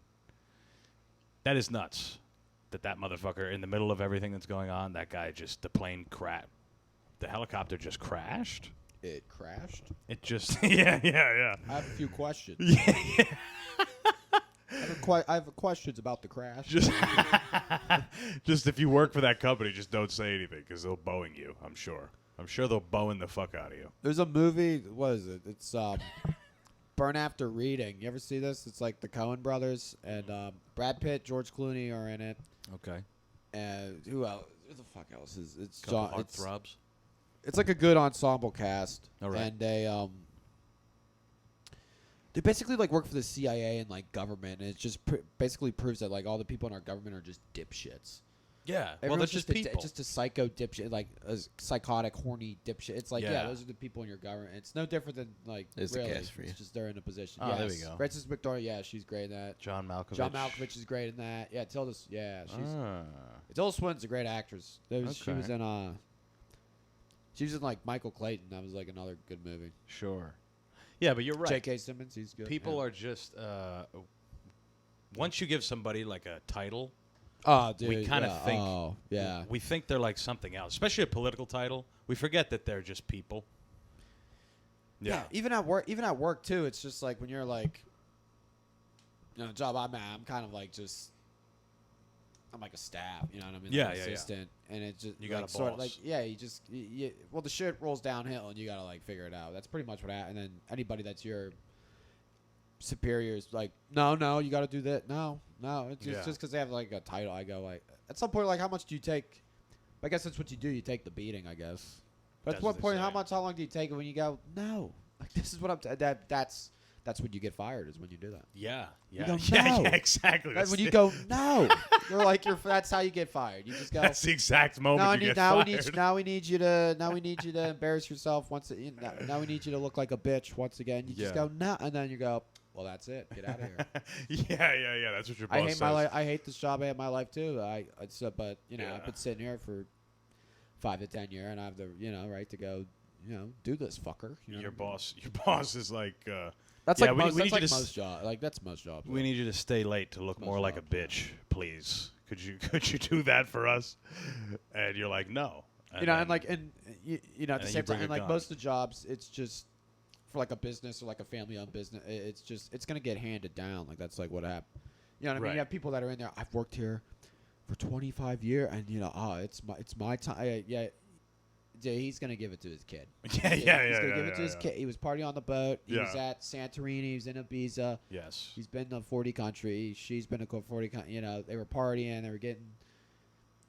that is nuts. That motherfucker, in the middle of everything that's going on, that guy just, the helicopter just crashed. It crashed. It just, yeah. I have a few questions. Yeah. I have questions about the crash. Just if you work for that company, just don't say anything because they'll Boeing you, I'm sure. I'm sure they'll Boeing the fuck out of you. There's a movie. What is it? It's Burn After Reading. You ever see this? It's like the Coen brothers and Brad Pitt, George Clooney are in it. Okay. And who else? Who the fuck else is? It's Couple John. heartthrobs. It's like a good ensemble cast. All right. And they basically like work for the CIA and like government, and it just basically proves that like all the people in our government are just dipshits. Yeah. Well, Everyone's that's just people. just a psycho dipshit, like a psychotic, horny dipshit. It's like, Yeah. those are the people in your government. It's no different than like There's the really. cast for you. It's just they're in a position. Oh, yes. there we go. Frances McDormand, yeah, she's great in that. John Malkovich. John Malkovich is great in that. Yeah, Tilda Ah. Tilda Swinton's a great actress. She was Okay. in she was in like Michael Clayton. That was like another good movie. Sure. Yeah, but you're right. J.K. Simmons, he's good. People yeah. are just once you give somebody like a title, Oh, dude. we kind of yeah. think Oh, yeah. we think they're like something else, especially a political title. We forget that they're just people. Yeah. Even at work too. It's just like when you're like, job I'm at, I'm kind of like just, I'm like a staff. You know what I mean? Yeah, like yeah. assistant, and it just You got like, a sort of boss. like well, the shit rolls downhill, and you gotta like figure it out. That's pretty much what happened. And then anybody that's your superior is like, no, you got to do that. No, it's just because they have like a title. I go like, at some point, like, how much do you take? I guess that's what you do. You take the beating, I guess. But at That's what what they point, say. how long do you take it when you go, no? Like, this is what I'm. That's when you get fired, is when you do that. Yeah. go, Yeah, "No." exactly. That's That's when you the- go, no. That's how you get fired. You just go. That's the exact moment you get now fired. we need you to embarrass yourself once. Now we need you to look like a bitch once again. You just Yeah. go no, and then you go, well, that's it. Get out of here. Yeah. That's what your boss I hate says. my life. I hate this job. I hate my life too. But Yeah. I've been sitting here for 5 to 10 years, and I have the right to go. Do this, fucker. You know Your what I mean? boss is like. That's yeah, like we- most. we That's need like you to most jobs. Like that's most jobs. We need you to stay late to look Most more like a jobs, yeah. bitch, please. Could you do that for us? And you're like, no. and then- at the then same you bring time, a and like gun. most of the jobs, it's just for like a business or like a family-owned business. It's gonna get handed down. Like that's like what happened. You know what I mean? Right. You have people that are in there. I've worked here for 25 years, and it's my time. Yeah, he's gonna give it to his kid. Yeah. He's gonna give it to his kid. He was partying on the boat. He was Yeah. at Santorini. He was in Ibiza. Yes. He's been to 40 countries. She's been to 40 countries. They were partying. They were getting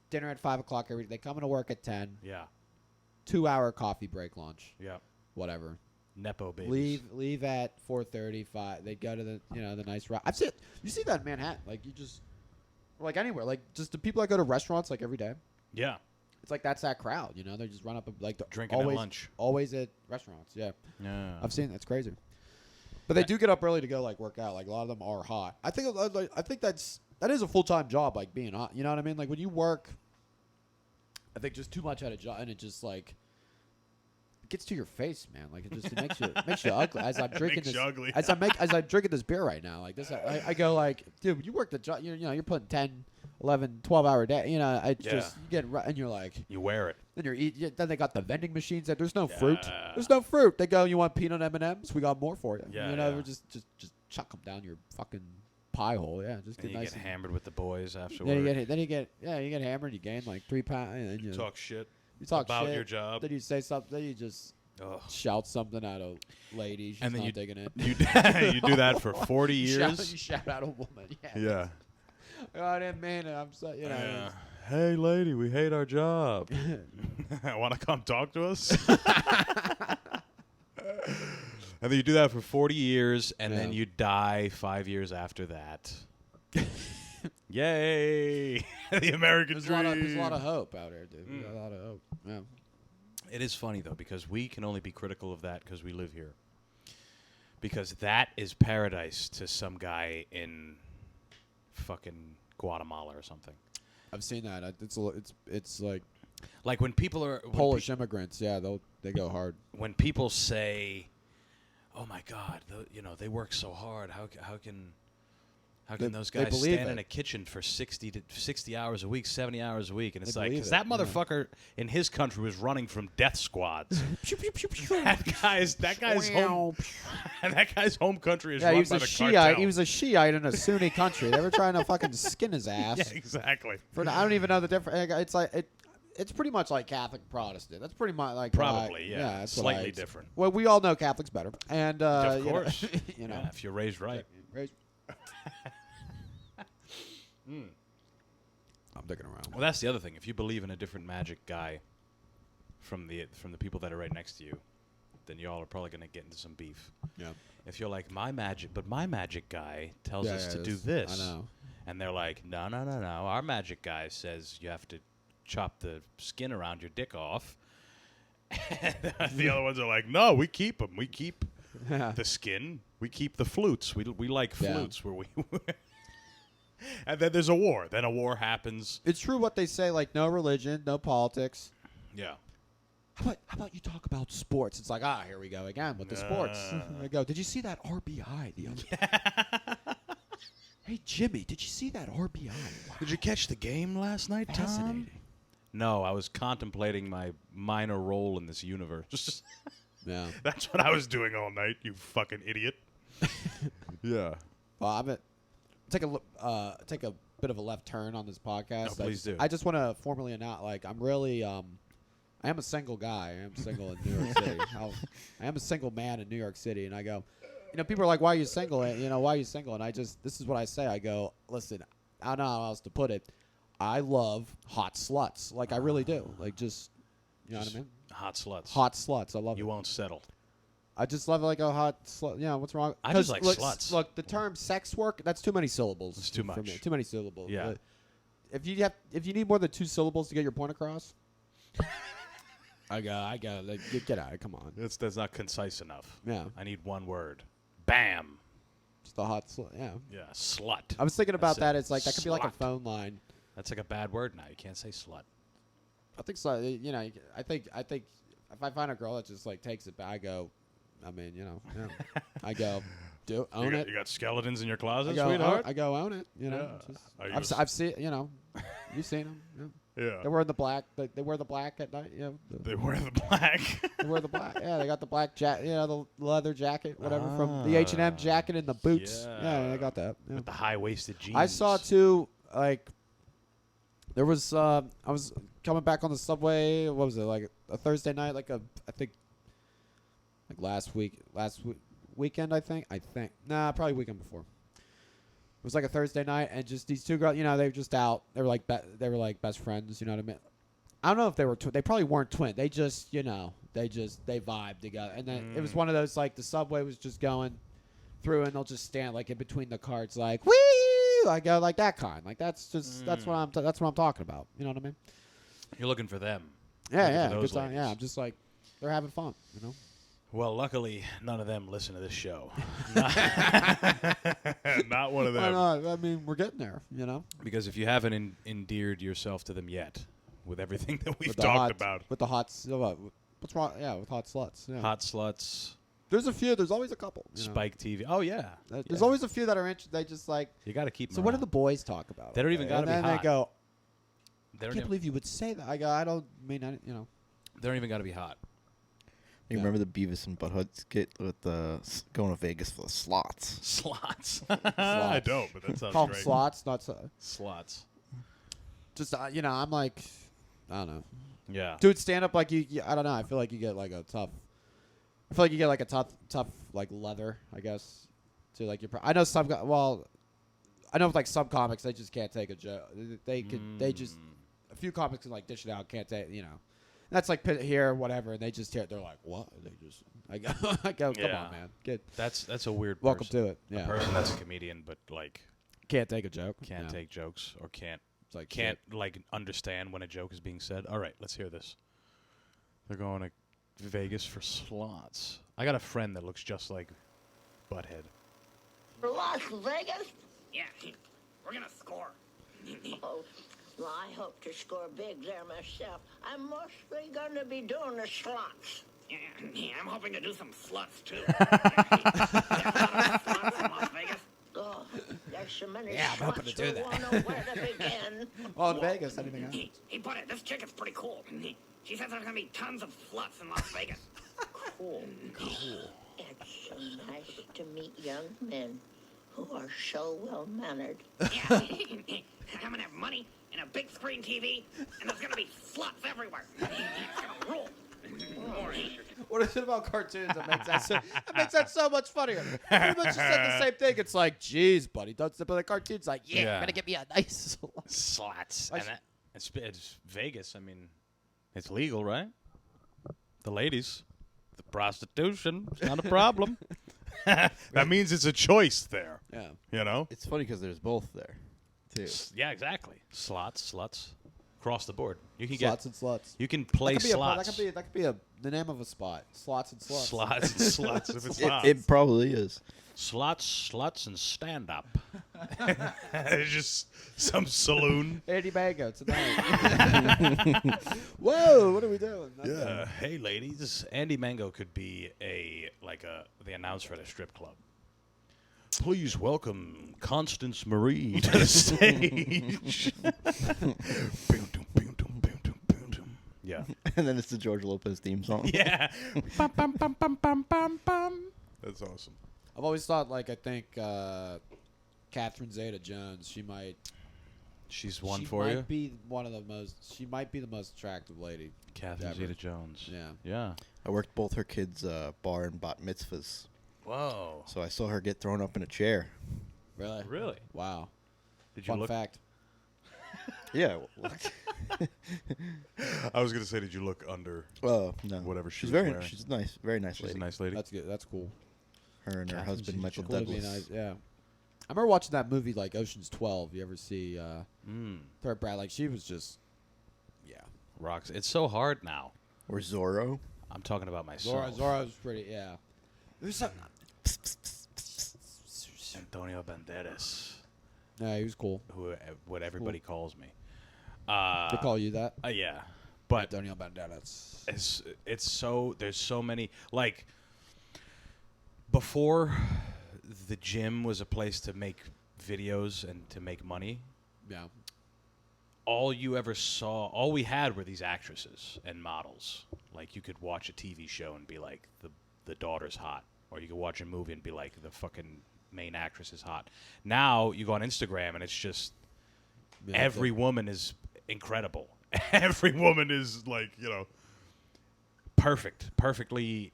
dinner at 5 o'clock. They come into work at 10. Yeah. 2-hour coffee break, lunch, Yeah. whatever. Nepo babies. Leave at 4:35. They go to the nice route. I've seen you see that in Manhattan. Like you just like anywhere. Like just the people that go to restaurants like every day. Yeah. It's like that's that crowd. They just run up like Drinking at always, lunch. Always at restaurants. Yeah. Yeah. I've seen that's crazy. But they do get up early to go like work out. Like a lot of them are hot. I think that's that is a full-time job, like being on. You know what I mean? Like when you work, I think just too much at a job, and it just like it gets to your face, man. Like it makes you ugly. As I'm drinking this, ugly. as I'm drinking this beer right now, like this, I go like, dude, when you work the job, you know, you're putting 10, 11, 12-hour day. You know, it's just you get and you're like, You wear it. then you're eating. Then they got the vending machines. That there's no fruit. There's no fruit. They go, you want peanut M&Ms? We got more for you. Yeah, you know, yeah. just chuck them down your fucking pie hole. Yeah, just And get you nice. get hammered with the boys afterwards. Then you get hammered. You gain like 3 pounds. And then you Talk shit You talk about shit, your job. Then you say something. Then you just Ugh. shout something at a lady. She's And then not you digging it. you do that for 40 You years. shout at a woman. Yeah. Yeah. Oh, I didn't mean it. I'm so you know. Yeah. Hey, lady, we hate our job. Want to come talk to us? And then you do that for 40 years, and then Yeah. you die 5 years after that. Yay! The American There's dream. there's a lot of hope out there, dude. There's a lot of hope. Yeah. It is funny, though, because we can only be critical of that because we live here. Because that is paradise to some guy in fucking Guatemala or something. I've seen that. It's like Like when people are when Polish immigrants. Yeah, they go hard. when people say, "Oh my God, they work so hard. How can those they guys believe stand it. in a kitchen for 60 hours a week, 70 hours a week?" And it's They like, believe because it, that yeah. motherfucker in his country was running from death squads. that guy's home, and that guy's home country is Yeah, he run was by a the Shiite. cartel. He was a Shiite in a Sunni country. They were trying to fucking skin his ass. Yeah, exactly. I don't even know the difference. It's like it's pretty much like Catholic Protestant. That's pretty much like Probably, yeah. that's what Slightly different. Well, we all know Catholics better, and Of course. you know, Yeah, if you're raised right. I'm digging around. Well, that's the other thing. If you believe in a different magic guy from the people that are right next to you, then y'all are probably going to get into some beef. Yeah, If you're like, my magic guy tells us to do this- this. I know. And they're like, no. Our magic guy says you have to chop the skin around your dick off. And the other ones are like, no, we keep them. We keep the skin. We keep the flutes. We like Yeah. flutes where we. And then there's a war. Then a war happens. It's true what they say. Like no religion, no politics. Yeah. How about you talk about sports? It's like here we go again with the sports. I go. Did you see that RBI the other day? Hey Jimmy, did you see that RBI? Wow. Did you catch the game last night, Tom? Fascinating. No, I was contemplating my minor role in this universe. Yeah. That's what I was doing all night, you fucking idiot. Yeah. Well, I'm at take a bit of a left turn on this podcast. No, please do. I just want to formally announce, like, I'm really I am a single guy. I am single in New York City. I am a single man in New York City, and I go, people are like, "Why are you single?" Why are you single? And this is what I say. I go, listen, I don't know how else to put it. I love hot sluts. Like I really do. Like just, you know what I mean? Hot sluts. Hot sluts. I love You it. won't settle. I just love like a hot slut. Yeah, what's wrong? I just 'Cause like sluts. Look, the term sex work, that's too many syllables. It's too for much. me. Too many syllables. Yeah. If you need more than 2 syllables to get your point across, I got like, get out. Come on. That's not concise enough. Yeah. I need one word. Bam. Just a hot slut. Yeah. Yeah, slut. I was thinking about That's that. it. It's like that could be like a Slut. phone line. That's like a bad word now. You can't say slut. I think so. I think if I find a girl that just like takes it back, I go. Yeah. I go. Own it. You got skeletons in your closet, I go, sweetheart? I go own it. Yeah. Just- Are you I've seen. You've seen them. Yeah. Yeah. They wear the black. They wear the black at night. They wear the black. They wear the black. Yeah, they got the black jacket. The leather jacket, whatever, from the H&M jacket and the boots. Yeah, they got that. Yeah. With the high-waisted jeans. I saw too. Like, there was. I was coming back on the subway. What was it like a Thursday night? I think. Like last weekend. I think. Nah, probably weekend before. It was like a Thursday night, and just these 2 girls. They were just out. They were like best friends. You know what I mean? I don't know if they were. They probably weren't twin. They just they vibed together. And then it was one of those like the subway was just going through, and they'll just stand like in between the carts, like woo. I go like that kind. Like that's what I'm talking about. You know what I mean? You're looking for them. Yeah, Looking yeah, for good those time. Yeah, ladies. I'm just like they're having fun. Well, luckily, none of them listen to this show. Not one of Why them. not? I mean, we're getting there, you know. Because if you haven't endeared yourself to them yet, with everything that we've With the talked hot- about, with the hot. What's wrong? Yeah, with hot sluts. Yeah. hot sluts, There's a few. There's always a couple. you know. Spike TV. Oh yeah, There's Yeah. always a few that are interested. They just like. You got to keep. So them what do around. the boys talk about? They don't even gotta And be then hot. they go, They I don't can't even, believe you would say that. I go, I don't mean, you know. they don't even got to be hot. You Yeah. remember the Beavis and Butthead skit with going to Vegas for the slots? Slots. I don't, but that sounds Call them great. slots, not so. Slots. Just you know, I'm like, I don't know, Yeah. dude. Stand up like you. I don't know. I feel like you get like a tough. I feel like you get like a tough like leather. I guess to like your. I know some. Well, I know with like some comics they just can't take a joke. They could. They just. A few comics can like dish it out. Can't take. You know. That's like here, whatever, and they just hear it. They're like, "What?" They just, I go, come Yeah. on, man, get That's a weird. welcome person. to it. A Yeah, person that's a comedian, but like can't take a joke. can't Yeah. take jokes or can't It's like can't like understand when a joke is being said. All right, let's hear this. They're going to Vegas for slots. I got a friend that looks just like Butthead. Las Vegas? Yeah, we're gonna score. Oh, well, I hope to score big there myself. I'm mostly going to be doing the slots. Yeah, I'm hoping to do some sluts too. Sluts in Las Vegas. Oh, there's so many Yeah, I'm hoping slots to do we that. won't know where to begin. Well, in Vegas, anything else? He put it. This chick is pretty cool. She says there's gonna be tons of sluts in Las Vegas. Cool. It's so nice to meet young men who are so well-mannered. Yeah, I'm gonna have money and a big screen TV, and there's gonna be sluts everywhere. It's gonna rule. What is it about cartoons that makes that so much funnier? Pretty much just said the same thing. It's like, geez, buddy, don't. But the cartoon's like, yeah, Yeah. I'm gonna get me a nice. Slots. I And it's Vegas. I mean, it's legal, right? The ladies, the prostitution, it's not a problem. That means it's a choice there. Yeah. You know? It's funny because there's both there, too. Yeah, exactly. Slots, sluts, across the board. You can Slots and sluts. You can play That could be slots. that could be the name of a spot. Slots and sluts. Slots and sluts. If it's not. It probably is. Slots, sluts, and stand up. It's just some saloon. Andy Mango tonight. Whoa, what are we doing? Yeah. Hey, ladies. Andy Mango could be the announcer at a strip club. Please welcome Constance Marie to the stage. Yeah. And then it's the George Lopez theme song. Yeah. Bum, bum, bum, bum, bum, bum, bum. That's awesome. I've always thought, like, I think Catherine Zeta-Jones, She's one for you? She might be the most attractive lady. Catherine ever. Zeta-Jones. Yeah. Yeah. I worked both her kids' bar and bat mitzvahs, Whoa. so I saw her get thrown up in a chair. Really? Really? Wow. Did you Fun look? fact. Yeah. I was gonna say, did you look under? No. Whatever she She's was very. wearing. She's nice. Very nice She's lady. a nice lady. That's good. That's cool. Her and her Catherine husband Michael Zeta-Jones. Cool to be Douglas. nice. Yeah. I remember watching that movie, like Ocean's 12. You ever see Mm. her, Brad? Like, she was just, yeah. Rocks. It's so hard now. Or Zorro. I'm talking about myself. Zora was pretty, yeah. There's some, Antonio Banderas, yeah, he was cool. what everybody calls me. They call you that? Yeah, but Daniel Banderas. it's so there's so many like before the gym was a place to make videos and to make money. Yeah. All we had were these actresses and models. Like you could watch a TV show and be like the daughter's hot, or you could watch a movie and be like the fucking main actress is hot. Now you go on Instagram and it's just Yeah, every woman is incredible. Every woman is like, perfectly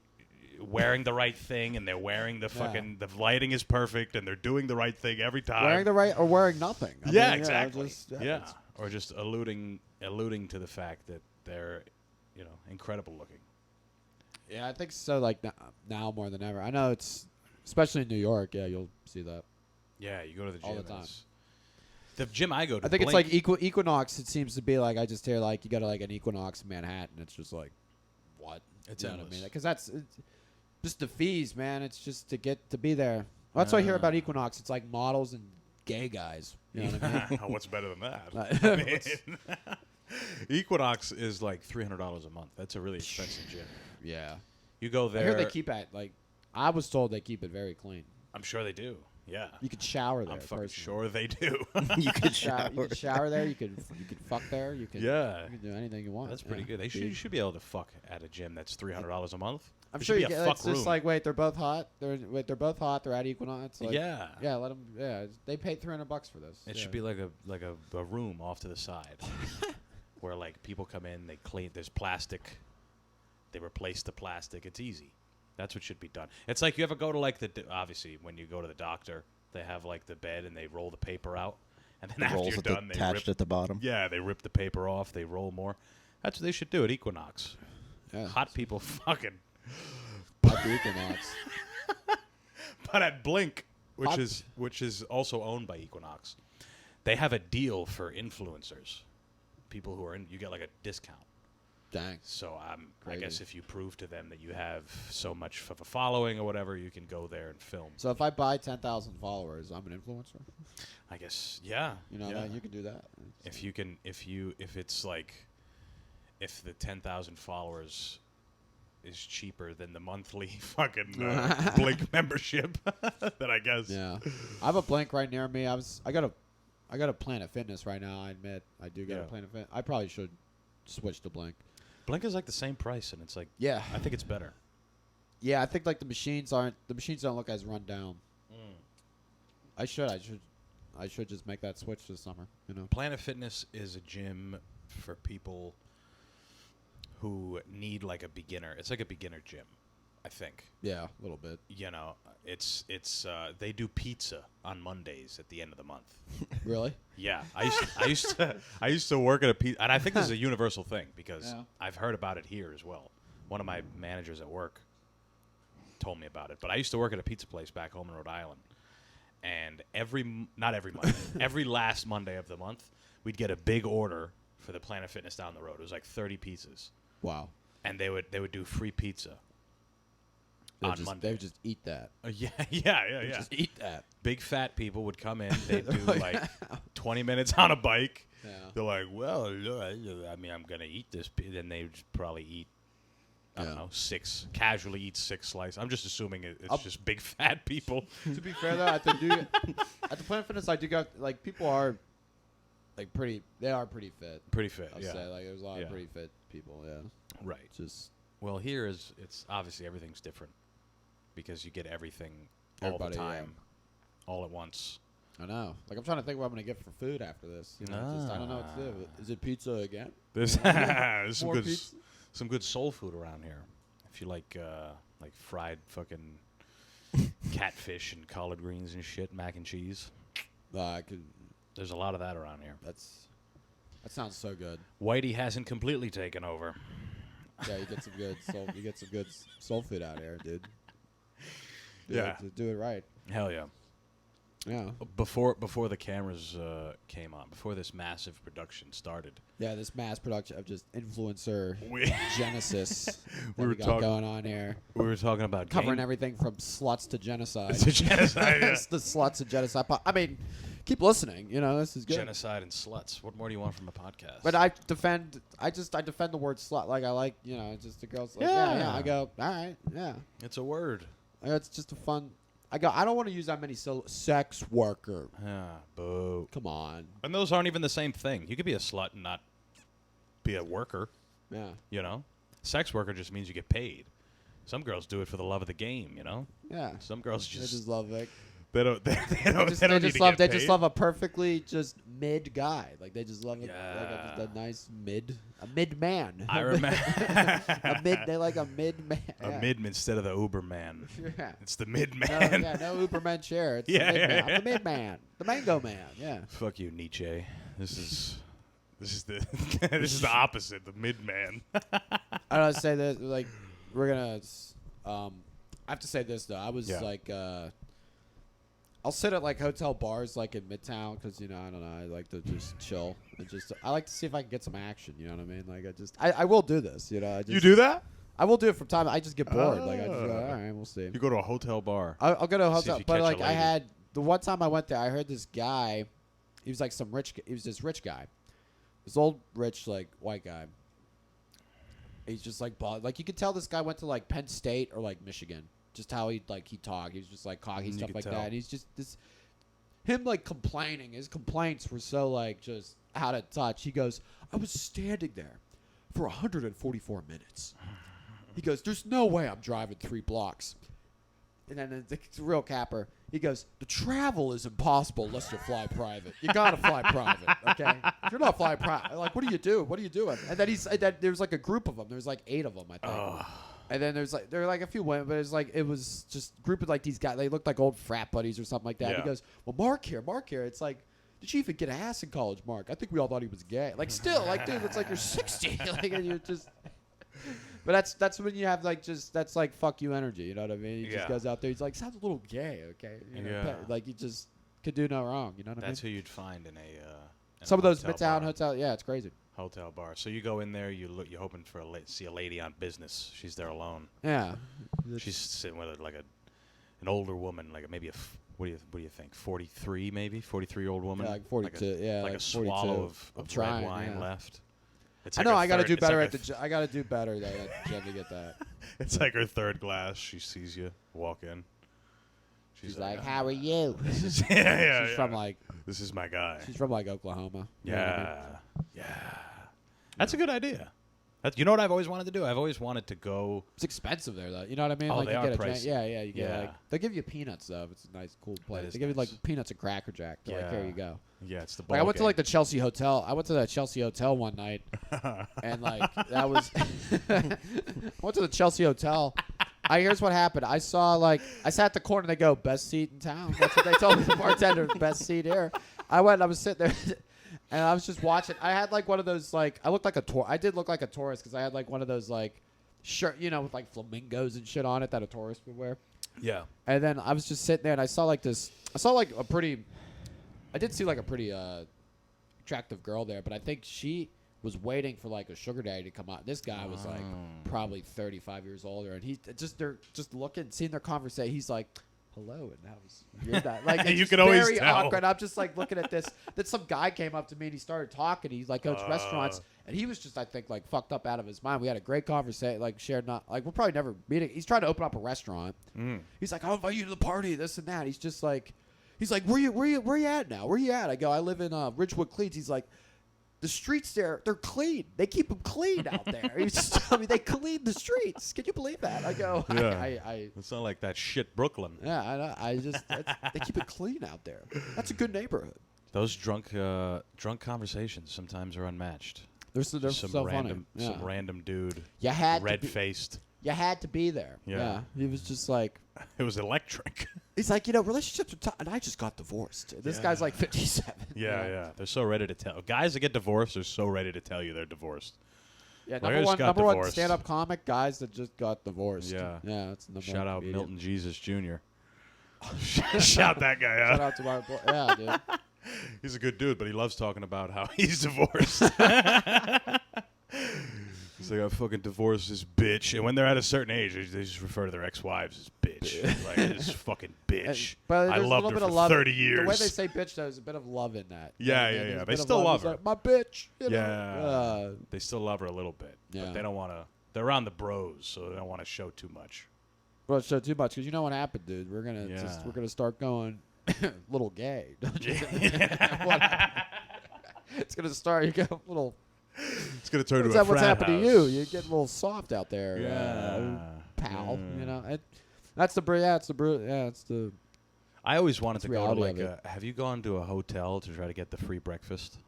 wearing the right thing, and they're wearing the fucking the lighting is perfect, and they're doing the right thing every time. wearing the right or wearing nothing. I Yeah, mean, exactly. just- Yeah, it's- or just alluding to the fact that they're, incredible looking. Yeah, I think so. Like now more than ever. I know it's especially in New York. Yeah, you'll see that. Yeah, you go to the gym All the time. it's- The gym I go to. I think Blink, it's like Equinox. It seems to be like I just hear like you go to like an Equinox in Manhattan. It's just like what? It's you know what I endless. mean? Because Just the fees, man. It's just to get to be there. Well, that's what I hear about Equinox. It's like models and gay guys. You know what I mean? What's better than that? I mean, Equinox is like $300 a month. That's a really expensive gym. Yeah. You go there. I hear they keep it like. I was told they keep it very clean. I'm sure they do. Yeah. You could shower there. I'm fucking personally. sure they do. You could shower. You could shower there. You could fuck there. You could. Yeah. You can do anything you want. That's pretty yeah. good. You should be able to fuck at a gym that's $300 a month. I'm There sure should you be a get. fuck It's just room. like wait, they're both hot. They're both hot. They're at Equinox. Like, Yeah. Yeah. Let them. Yeah. They paid $300 for this. It yeah. should be like a room off to the side where like people come in, they clean. There's plastic. They replace the plastic. It's easy. That's what should be done. It's like you ever go to like obviously when you go to the doctor, they have like the bed and they roll the paper out, and then The after rolls you're at the- done, they attached rip. at the bottom. Yeah, they rip the paper off. They roll more. That's what they should do at Equinox. Yeah. Hot people fucking. At the Equinox. But at Blink, Hot- which is also owned by Equinox, they have a deal for influencers. People who are in, you get like a discount. Dang. So I Crazy. guess if you prove to them that you have so much of a following or whatever, you can go there and film. So if I buy 10,000 followers, I'm an influencer. I guess yeah. You know yeah. that you can do that. If you can, if it's like, if the 10,000 followers is cheaper than the monthly fucking Blink membership, then I guess. Yeah. I have a Blink right near me. I got a Planet Fitness right now. I admit I do got Yeah. a Planet Fitness. I probably should switch to Blink. Blink is like the same price, and it's like Yeah. I think it's better. Yeah, I think like the machines don't look as run down. I should just make that switch this summer. You know. Planet Fitness is a gym for people who need like a beginner. It's like a beginner gym, I think. Yeah, a little bit. You know, it's they do pizza on Mondays at the end of the month. Really? Yeah, I used to work at a pizza, and I think this is a universal thing because Yeah. I've heard about it here as well. One of my managers at work told me about it, but I used to work at a pizza place back home in Rhode Island, and not every Monday, every last Monday of the month, we'd get a big order for the Planet Fitness down the road. It was like 30 pizzas, Wow. and they would do free pizza They on Monday. They would just eat that. Yeah. Just eat that. Big fat people would come in. They'd do Oh, like 20 minutes on a bike. Yeah. They're like, well, I mean, I'm going to eat this. Then they would probably eat, I don't Yeah. know, casually eat 6 slices. I'm just assuming it's just big fat people. To be fair though, at the Planet Fitness, I do got like people are like pretty. They are pretty fit. Pretty fit, I'll yeah. say like there's a lot Yeah. of pretty fit people. Yeah. Right. Just Well, here it's obviously everything's different because you get everything all Everybody, the yeah. time, all at once. I know. Like I'm trying to think what I'm gonna get for food after this. You know, just, I don't know what to do. Is it pizza again? There's More pizza? some good soul food around here. If you like fried fucking catfish and collard greens and shit, mac and cheese. I could. There's a lot of that around here. That sounds so good. Whitey hasn't completely taken over. Yeah, you get some good soul. You get some good soul food out here, dude. Yeah. Do it right. Hell yeah. Yeah. Before the cameras came on, before this massive production started, Yeah, this mass production of just influencer we genesis that We were got talk- going on here. we were talking about Covering game- everything from sluts to genocide. to genocide, yeah. It's the sluts and genocide. I mean, keep listening. You know, this is good. genocide and sluts. What more do you want from a podcast? But I defend the word slut. Like I like, you know, just the girls. Like, yeah. Yeah. I go, all right, yeah. it's a word. It's just a fun. I don't want to use that many sex worker. Yeah, boo. Come on. And those aren't even the same thing. You could be a slut and not be a worker. Yeah. You know, sex worker just means you get paid. Some girls do it for the love of the game. You know, Yeah. some girls They just love it. they don't They just love a perfectly just mid guy. Like they just love Yeah. a nice mid man. I remember a mid. They like a mid man. a mid instead of the Uber man. Yeah. It's the mid No, man. no Uberman chair. It's Yeah, the mid man. yeah, I'm the mid man. The mango man. Yeah. Fuck you, Nietzsche. This is the this is the opposite. The mid man. I don't say that. Like we're gonna. I have to say this though. I was Yeah. like. I'll sit at like hotel bars like in Midtown because you know I don't know I like to just chill and just I like to see if I can get some action. You know what I mean? Like I will do this. You know. I just, You do that? I will do it from time. I just get bored. Like I just go, all right, We'll see. You go to a hotel bar. I'll go to a See if hotel, you but catch a like I lady. had the one time I went there, I heard this guy. He was like he was this rich guy, this old rich like white guy. He's just like like you could tell this guy went to like Penn State or like Michigan. Just how he talked. He was just like cocky stuff could like tell. that. And he's just him like complaining. His complaints were so like just out of touch. He goes, I was standing there for 144 minutes. He goes, there's no way I'm driving 3 blocks. And then the real capper, he goes, the travel is impossible unless you fly private. You got to fly private, okay? If you're not flying private, like, what do you do? What are you doing? And then there's like a group of them. There's like 8 of them, I think. And then there were like a few women, but it was just a group of like these guys. They looked like old frat buddies or something like that. Yeah. He goes, well, Mark here. It's like, did you even get ass in college, Mark? I think we all thought he was gay. Like, still, like, dude, it's like you're 60. Like, and you're just... But that's when you have like that's like fuck you energy, you know what I mean? He just goes out there, he's like, sounds a little gay, okay? You know, like you just could do no wrong, you know what I mean? That's who you'd find in a some of those hotel Midtown bar. hotel, yeah, it's crazy. Hotel bar. So you go in there, you're hoping for see a lady on business. She's there alone. Yeah, She's sitting with like an older woman, like maybe what do you think? 43 maybe? 43-year-old woman. Yeah, like 42. Yeah, like like a swallow 42. of I'm red trying, wine yeah. left. It's I like know her I got to third- do it's better like at the. I got to do better though at the gym to get that. It's like her third glass. She sees you walk in. She's like, "How are you?" yeah. She's from like. This is my guy. She's from like Oklahoma. You know what I mean? Yeah. That's a good idea. You know what I've always wanted to do? I've always wanted to go. It's expensive there though. You know what I mean? Oh, like they you are get a pricey. yeah. You get Yeah. like they give you peanuts though. If it's a nice, cool place. is They give you nice. like peanuts and Cracker Jack. They're like, here you go. Yeah, it's the Like I ball went to game. like the Chelsea hotel. I went to the Chelsea hotel one night, and like that was. I went to the Chelsea hotel. Here's what happened. I sat at the corner. They go, best seat in town. That's what they told me. The bartender, best seat here. I went. I was sitting there, and I was just watching. I had like one of those like I looked like a tour. I did look like a tourist because I had like one of those like shirt, you know, with like flamingos and shit on it that a tourist would wear. Yeah. And then I was just sitting there, and I saw like a pretty. I did see like a pretty attractive girl there, but I think she was waiting for like a sugar daddy to come out. This guy was like probably 35 years older, and they're just looking, seeing their conversation. He's like, "Hello," and that was you're not, like it's You just can always very tell. awkward. I'm just like looking at this. Then some guy came up to me and he started talking. He's like, "Coach restaurants," and he was just I think like fucked up out of his mind. We had a great conversation, like shared not like we'll probably never meet. He's trying to open up a restaurant. He's like, "I'll invite you to the party," this and that. He's just like. He's like, where you at now? Where you at? I go, I live in Ridgewood, Cleats. He's like, the streets there, they're clean. They keep them clean out there. He's just telling me they clean the streets. Can you believe that? I go, Yeah. It's not like that shit Brooklyn. yeah, I know. They keep it clean out there. That's a good neighborhood. Those drunk conversations sometimes are unmatched. They're Some so random, funny. Yeah. some random dude, You had red to be, faced. You had to be there. Yeah. He was just like, It was electric. he's like, you know, relationships are tough. And I just got divorced. This guy's like 57. Yeah. They're so ready to tell. Guys that get divorced are so ready to tell you they're divorced. Yeah, Like, I number just one, got number one divorced. stand-up comic guys that just got divorced. Yeah. That's the number Shout one out comedian. Milton Jesus Jr. Shout that guy Shout out. out to my boy. Yeah, dude. He's a good dude, but he loves talking about how he's divorced. He's like, I fucking divorced this bitch. And when they're at a certain age, they just refer to their ex-wives as bitch. Like, this fucking bitch. But I there's a loved little her bit for of love. 30 years. The way they say bitch, there's a bit of love in that. Yeah, There's yeah. a They bit of still love He's her. like, my bitch. You know? Yeah. They still love her a little bit. Yeah. But they don't want to. They're around the bros, so they don't want to show too much. Well, show too much because you know what happened, dude. We're Yeah. gonna start going little gay. It's gonna start. You go little. It's going to turn What's to a what's frat happened to house. you? You get a little soft out there, Yeah. pal. Yeah. You know, that's the yeah, it's the yeah, it's the. I always wanted That's to the go to reality like of a. Have you gone to a hotel to try to get the free breakfast?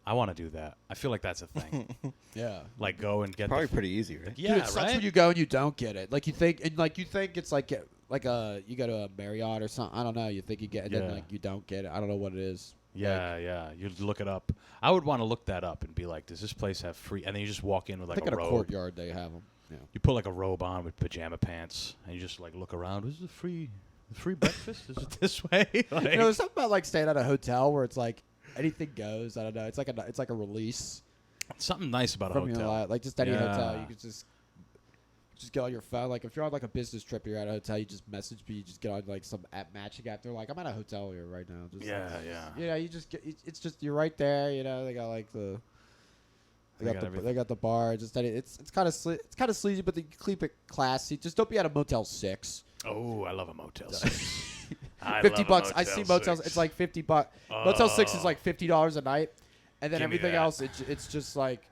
I want to do that. I feel like that's a thing. Yeah. Like go and get Probably the pretty easy, right? Yeah, Dude, it sucks right. when you go and you don't get it. Like you think it's like you go to a Marriott or something. I don't know. You think you get it, Yeah. then like you don't get it. I don't know what it is. Yeah. You look it up. I would want to look that up and be like, does this place have free? And then you just walk in with I like think a at a robe. courtyard they have them. Yeah. You put like a robe on with pajama pants, and you just like look around. Is it free breakfast? Is it this way? Like, You know, there's something about like staying at a hotel where it's like anything goes. I don't know. It's like a release something nice about a from hotel. your life. Like just any hotel, Yeah. you could just Just get on your phone. Like if you're on like a business trip, you're at a hotel, you just message me. You just get on like some matching app. They're like, I'm at a hotel here right now. Just Yeah, like, yeah. You know, you just get. It's just you're right there. You know, they got like the. They got the bar. Just that it's kind of it's kind of sleazy, but they keep it classy. Just don't be at a Motel 6. Oh, I love a Motel 6. $50. I see motels. It's like $50. Motel 6 is like $50 a night, and then Give me everything that. else, it's just like.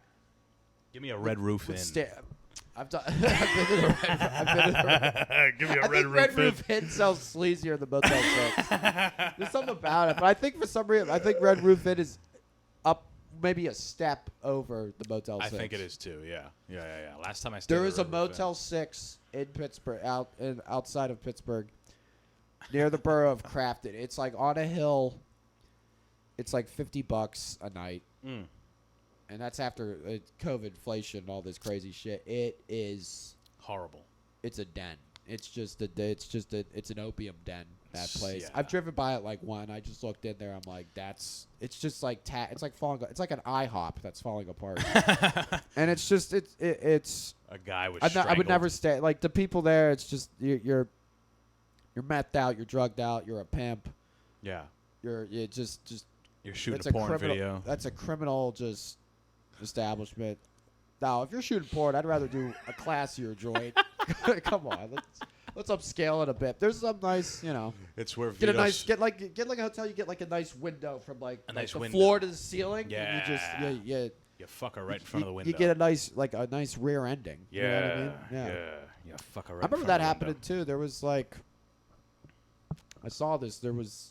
Give me a Red Roof Inn. I've done. I've been in a Give me a I Red think Roof Red Inn. Roof Inn sells sleazier than Motel 6. There's something about it, but I think for some reason, I think Red Roof Inn is up maybe a step over the Motel 6. I think it is too. Yeah. Last time I stayed. There at is a Red Roof Inn. Motel 6 in Pittsburgh, outside of Pittsburgh, near the borough of Crafton. It's like on a hill. It's like $50 a night. Mm. And that's after COVID inflation and all this crazy shit. It is Horrible. It's a den. It's an opium den. That place. Yeah. I've driven by it like one. I just looked in there. I'm like, it's just like it's like falling. It's like an IHOP that's falling apart. And it's just it's. A guy was. I would never stay. Like the people there, it's just you're methed out. You're drugged out. You're a pimp. Yeah. You're just. You're shooting It's a porn criminal, video. That's a criminal just establishment. Now, if you're shooting porn, I'd rather do a classier joint. Come on, let's upscale it a bit. There's some nice, you know. It's where get a Vitos- nice get like a hotel. You get like a nice window from like nice the window. floor to the ceiling. Yeah. And you just You fuck her right in front of the window. You get a nice rear ending. Yeah. You know what I mean? Yeah. You fuck her right. I remember in front that of the happening window. too. There was like, I saw this. There was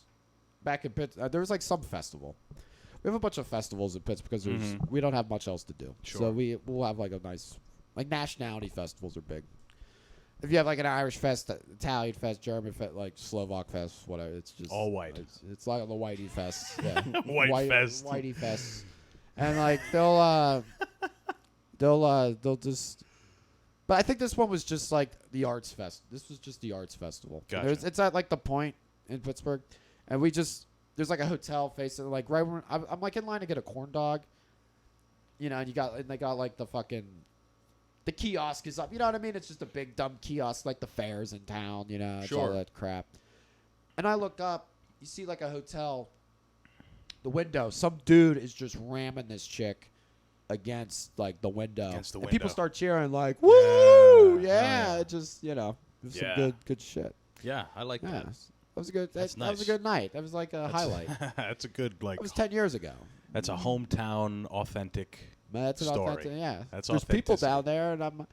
back in Pittsburgh. There was like some festival. We have a bunch of festivals in Pittsburgh because we don't have much else to do. Sure. So we'll have like a nice, like nationality festivals are big. If you have like an Irish fest, Italian fest, German fest, like Slovak fest, whatever, it's just All white. It's like the Whitey fest. Yeah. White fest. Whitey fest. And like they'll just. But I think this one was just like the arts fest. This was just the arts festival. Gotcha. It's at like the Point in Pittsburgh, and there's like a hotel facing like right when I'm like in line to get a corn dog. You know, and they got like the kiosk is up. You know what I mean? It's just a big dumb kiosk like the fairs in town. You know, it's all Sure. that crap. And I look up, you see like a hotel. The window, some dude is just ramming this chick against like the window. Against the and people window. start cheering like, "Woo! Yeah. Yeah!" Oh, yeah. It just it was Yeah. some good shit. Yeah, I like Yeah, that. that was a good. That's That was a nice. good night. That was like a highlight. That's a good like. That was 10 years ago. That's a hometown authentic. That's an story. authentic. Yeah, That's there's people authenticity. down there, and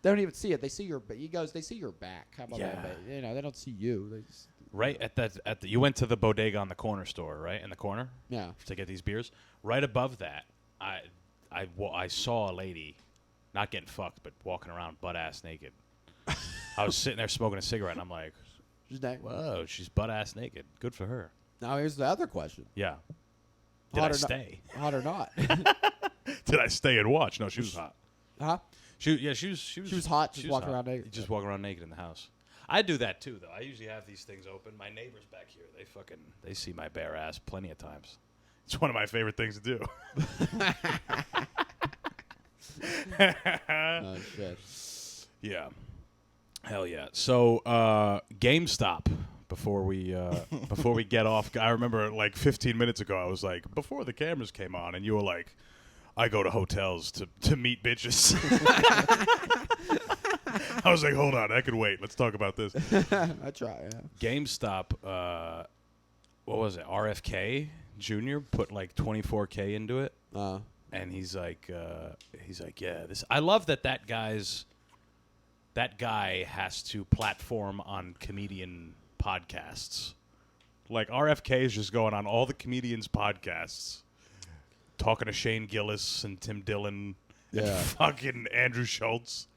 they don't even see it. They see your. They see your back. How about Yeah. that? You know, they don't see you. They just, Right at the you went to the bodega on the corner store, right? In the corner yeah. to get these beers. Right above that, I saw a lady, not getting fucked, but walking around butt ass naked. I was sitting there smoking a cigarette, and I'm like, Just that. whoa, she's butt ass naked. Good for her. Now here's the other question: Yeah. Did Hot I or not- stay? hot or not? Did I stay and watch? No, she was hot. Huh? She was hot, just she was walking hot. around naked. Just walking around naked in the house. I do that too, though. I usually have these things open. My neighbors back here, they see my bare ass plenty of times. It's one of my favorite things to do. Oh shit. Yeah. Hell yeah. So GameStop. Before we get off, I remember like 15 minutes ago, I was like, before the cameras came on, and you were like, I go to hotels to meet bitches. I was like, hold on, I could wait. Let's talk about this. I try. Yeah. GameStop, what was it? RFK Jr. put like $24K into it, and he's like, yeah, this. I love that guy has to platform on comedian podcasts. Like RFK is just going on all the comedians' podcasts, talking to Shane Gillis and Tim Dillon and Yeah. fucking Andrew Schultz.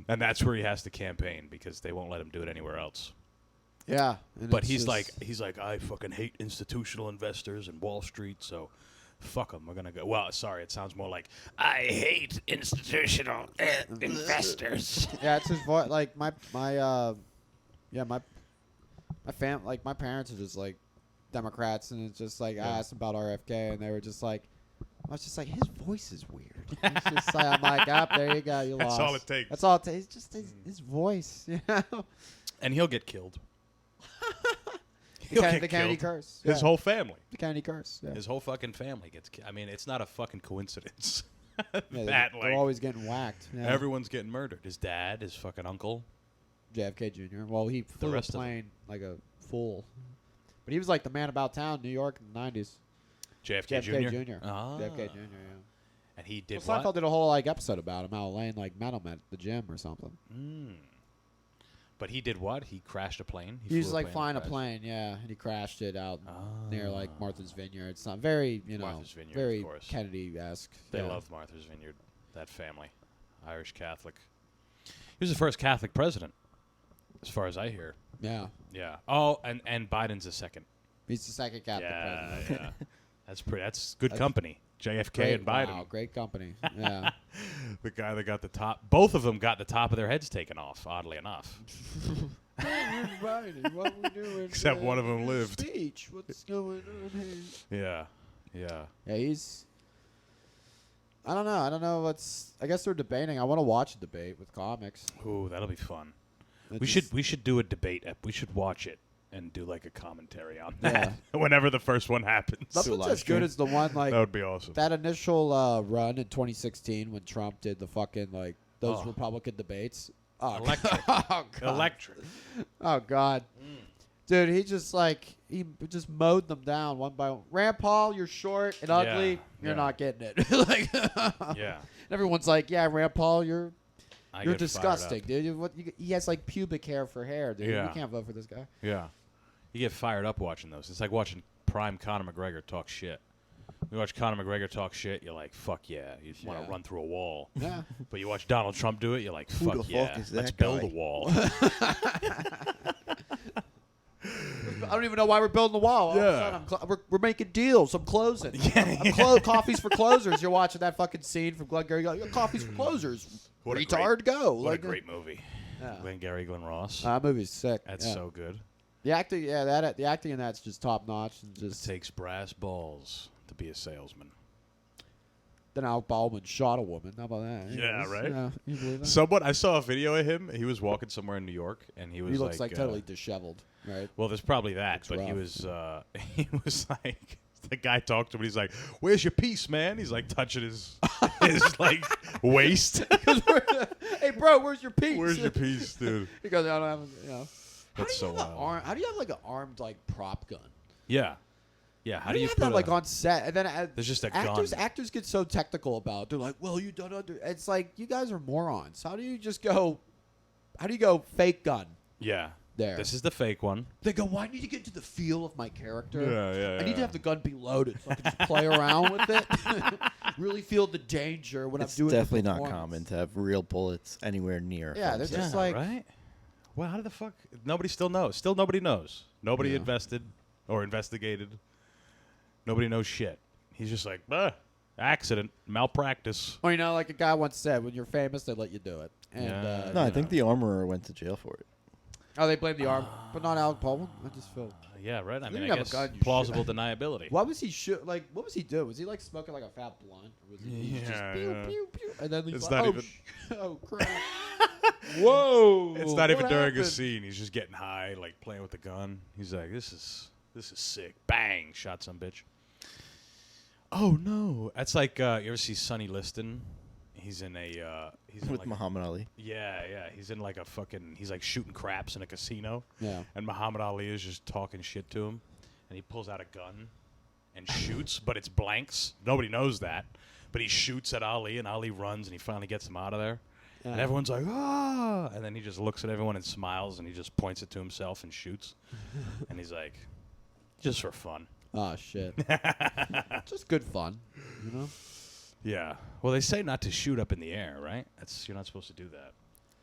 And that's where he has to campaign because they won't let him do it anywhere else. Yeah. and But it's he's just- like, I fucking hate institutional investors and Wall Street, so fuck them. We're gonna go. Well, sorry, it sounds more like I hate institutional investors. Yeah, it's his voice. Like my fam, like my parents are just like Democrats, and it's just like I asked about RFK, and they were just like, I was just like, his voice is weird. It's just like, I'm like, there you go, you That's lost. all it takes. That's all it takes. It's just his voice. You know? And he'll get killed. The Kennedy curse. His Yeah. whole family. The Kennedy curse. Yeah. His whole fucking family gets killed. I mean, it's not a fucking coincidence. Yeah, that, they're always getting whacked. Yeah. everyone's getting murdered. His dad, his fucking uncle. JFK Jr. Well, he flew a rest of them. plane like a fool. But he was like the man about town, New York in the 90s. JFK, JFK Jr. Jr. Ah. JFK Jr., yeah. And he did Well, what? Seinfeld did a whole like episode about him, how Elaine like met him at the gym or something. But he did what? He crashed a plane? He was flew like and flying a crashed? plane, yeah, and he crashed it out near like Martha's Vineyard. It's not very, Martha's Vineyard, very of course. Kennedy-esque. They yeah. love Martha's Vineyard, that family. Irish Catholic. He was the first Catholic president, as far as I hear. Yeah, Yeah. Oh, and Biden's the second. he's the second Catholic president. Yeah. That's good company. JFK Great, and Biden. Wow, great company. Yeah. The guy that got the top. Both of them got the top of their heads taken off, oddly enough. Biden, what we doing? Except one of them lived. Speech. What's going on here? Yeah. Yeah, he's. I don't know. I don't know what's. I guess they're debating. I want to watch a debate with comics. Ooh, that'll be fun. It We just- should do a debate. We should watch it and do like a commentary on Yeah. that whenever the first one happens. Nothing's live as stream. good as the one like That would be awesome. that initial run in 2016 when Trump did the fucking like those Oh. Republican debates. Oh, Electric. oh, God. Electric. Oh God. Dude, he just mowed them down one by one. Rand Paul, you're short and ugly. You're yeah. not getting it. Like, Yeah. everyone's like, yeah, Rand Paul, you're I you're get fired disgusting, up. dude. He has like pubic hair for hair, dude. Yeah. You can't vote for this guy. Yeah. You get fired up watching those. It's like watching prime Conor McGregor talk shit. You watch Conor McGregor talk shit, you're like, fuck yeah. You want Yeah. to run through a wall. Yeah. But you watch Donald Trump do it, you're like, Who fuck the yeah. fuck is Let's that build guy? a wall. I don't even know why we're building the wall. All of a Yeah. sudden, we're making deals. I'm closing. I'm coffees for closers. You're watching that fucking scene from Glengarry. You go, coffees for closers. What a Retard, great- go. What Like, a great movie. Yeah. Glengarry Glen Ross. That movie's sick. That's yeah. so good. The acting, the acting in that's just top notch. And It just takes brass balls to be a salesman. then Alec Baldwin shot a woman. How about that? Yeah, right? Yeah, you believe that? Someone I saw a video of him. He was walking somewhere in New York, and he was he looks like uh, totally disheveled, right? Well, there's probably that, Looks but he rough. was he was like the guy talked to him. And he's like, "Where's your piece, man?" He's like touching his like waist. Hey, bro, where's your piece? Where's your piece, dude? He goes, I don't have. That's so wild. How do you have like an armed like prop gun? Yeah, yeah. How do you have put that like a- on set? And then There's just a actors. gun. Actors get so technical about it. They're like, well, you don't under. It's like you guys are morons. How do you just go? How do you go fake gun? Yeah. There. This is the fake one. They go, well, I need to get to the feel of my character. Yeah, I need to have the gun be loaded so I can just play around with it. Really feel the danger when It's I'm doing the definitely not performance. common to have real bullets anywhere near. Yeah, film they're set. just like- right. Well, how did the fuck? Nobody still knows. Still nobody knows. Nobody Yeah. invested or investigated. Nobody knows shit. He's just like, accident, malpractice. Or, like a guy once said, when you're famous, they let you do it. And, Yeah. No, I you think know. the armorer went to jail for it. Oh, they blame the arm, but not Alec Baldwin. I just feel. Yeah, right. I You mean, didn't I have a guess gun, you plausible deniability. Why was he what was he doing? Was he like smoking like a fat blunt? Or was he just Yeah, pew, yeah. pew, pew, and then he's It's like, not oh, even- oh crap. Whoa. It's not even what during a happened? scene. He's just getting high, like playing with the gun. He's like, "This is sick." Bang! Shot some bitch. Oh no! That's like you ever see Sonny Liston? He's in a he's in With like Muhammad Ali. yeah. He's in like a fucking. He's like shooting craps in a casino. Yeah. And Muhammad Ali is just talking shit to him, and he pulls out a gun and shoots, but it's blanks. Nobody knows that, but he shoots at Ali, and Ali runs, and he finally gets him out of there. And Yeah. everyone's like, ah! And then he just looks at everyone and smiles, and he just points it to himself and shoots. And he's like, just for fun. Oh shit. Just good fun, you know. Yeah. Well, they say not to shoot up in the air, right? You're not supposed to do that.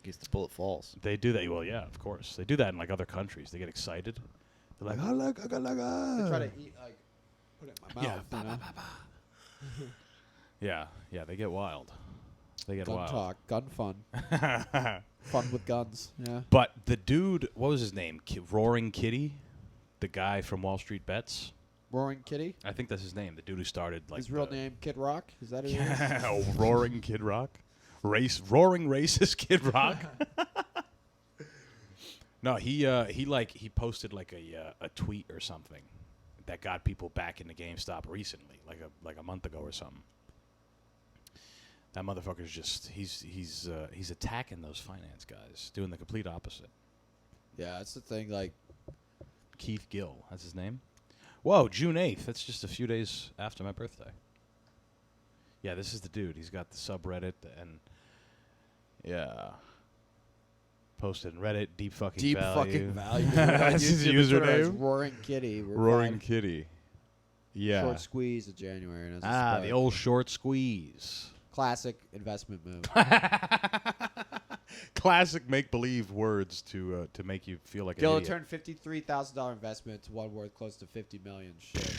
In case the bullet falls. They do that. Well, yeah, of course. They do that in like other countries. They get excited. They're like, oh, look, I try to eat like put it in my mouth. Yeah. you know? Yeah, they get wild. They get Gun wild. talk, gun fun, fun with guns. Yeah. But the dude, what was his name? Roaring Kitty, the guy from Wall Street Bets. Roaring Kitty. I think that's his name. The dude who started like His real the- name, Kid Rock. Is that it? Oh, Roaring Kid Rock, roaring racist Kid Rock. No, he posted like a tweet or something that got people back into GameStop recently, like a month ago or something. That motherfucker's just he's attacking those finance guys, doing the complete opposite. Yeah, that's the thing. Like, Keith Gill, that's his name. Whoa, June 8th. That's just a few days after my birthday. Yeah, this is the dude. He's got the subreddit and yeah. Posted in Reddit, deep fucking value. That's his username. Roaring Kitty. We're Roaring fine. Kitty. Yeah. Short squeeze of January. And The old short squeeze. classic investment move. Classic make-believe words to make you feel like an Gill idiot. turned $53,000 investment to one worth close to $50 million. Shit.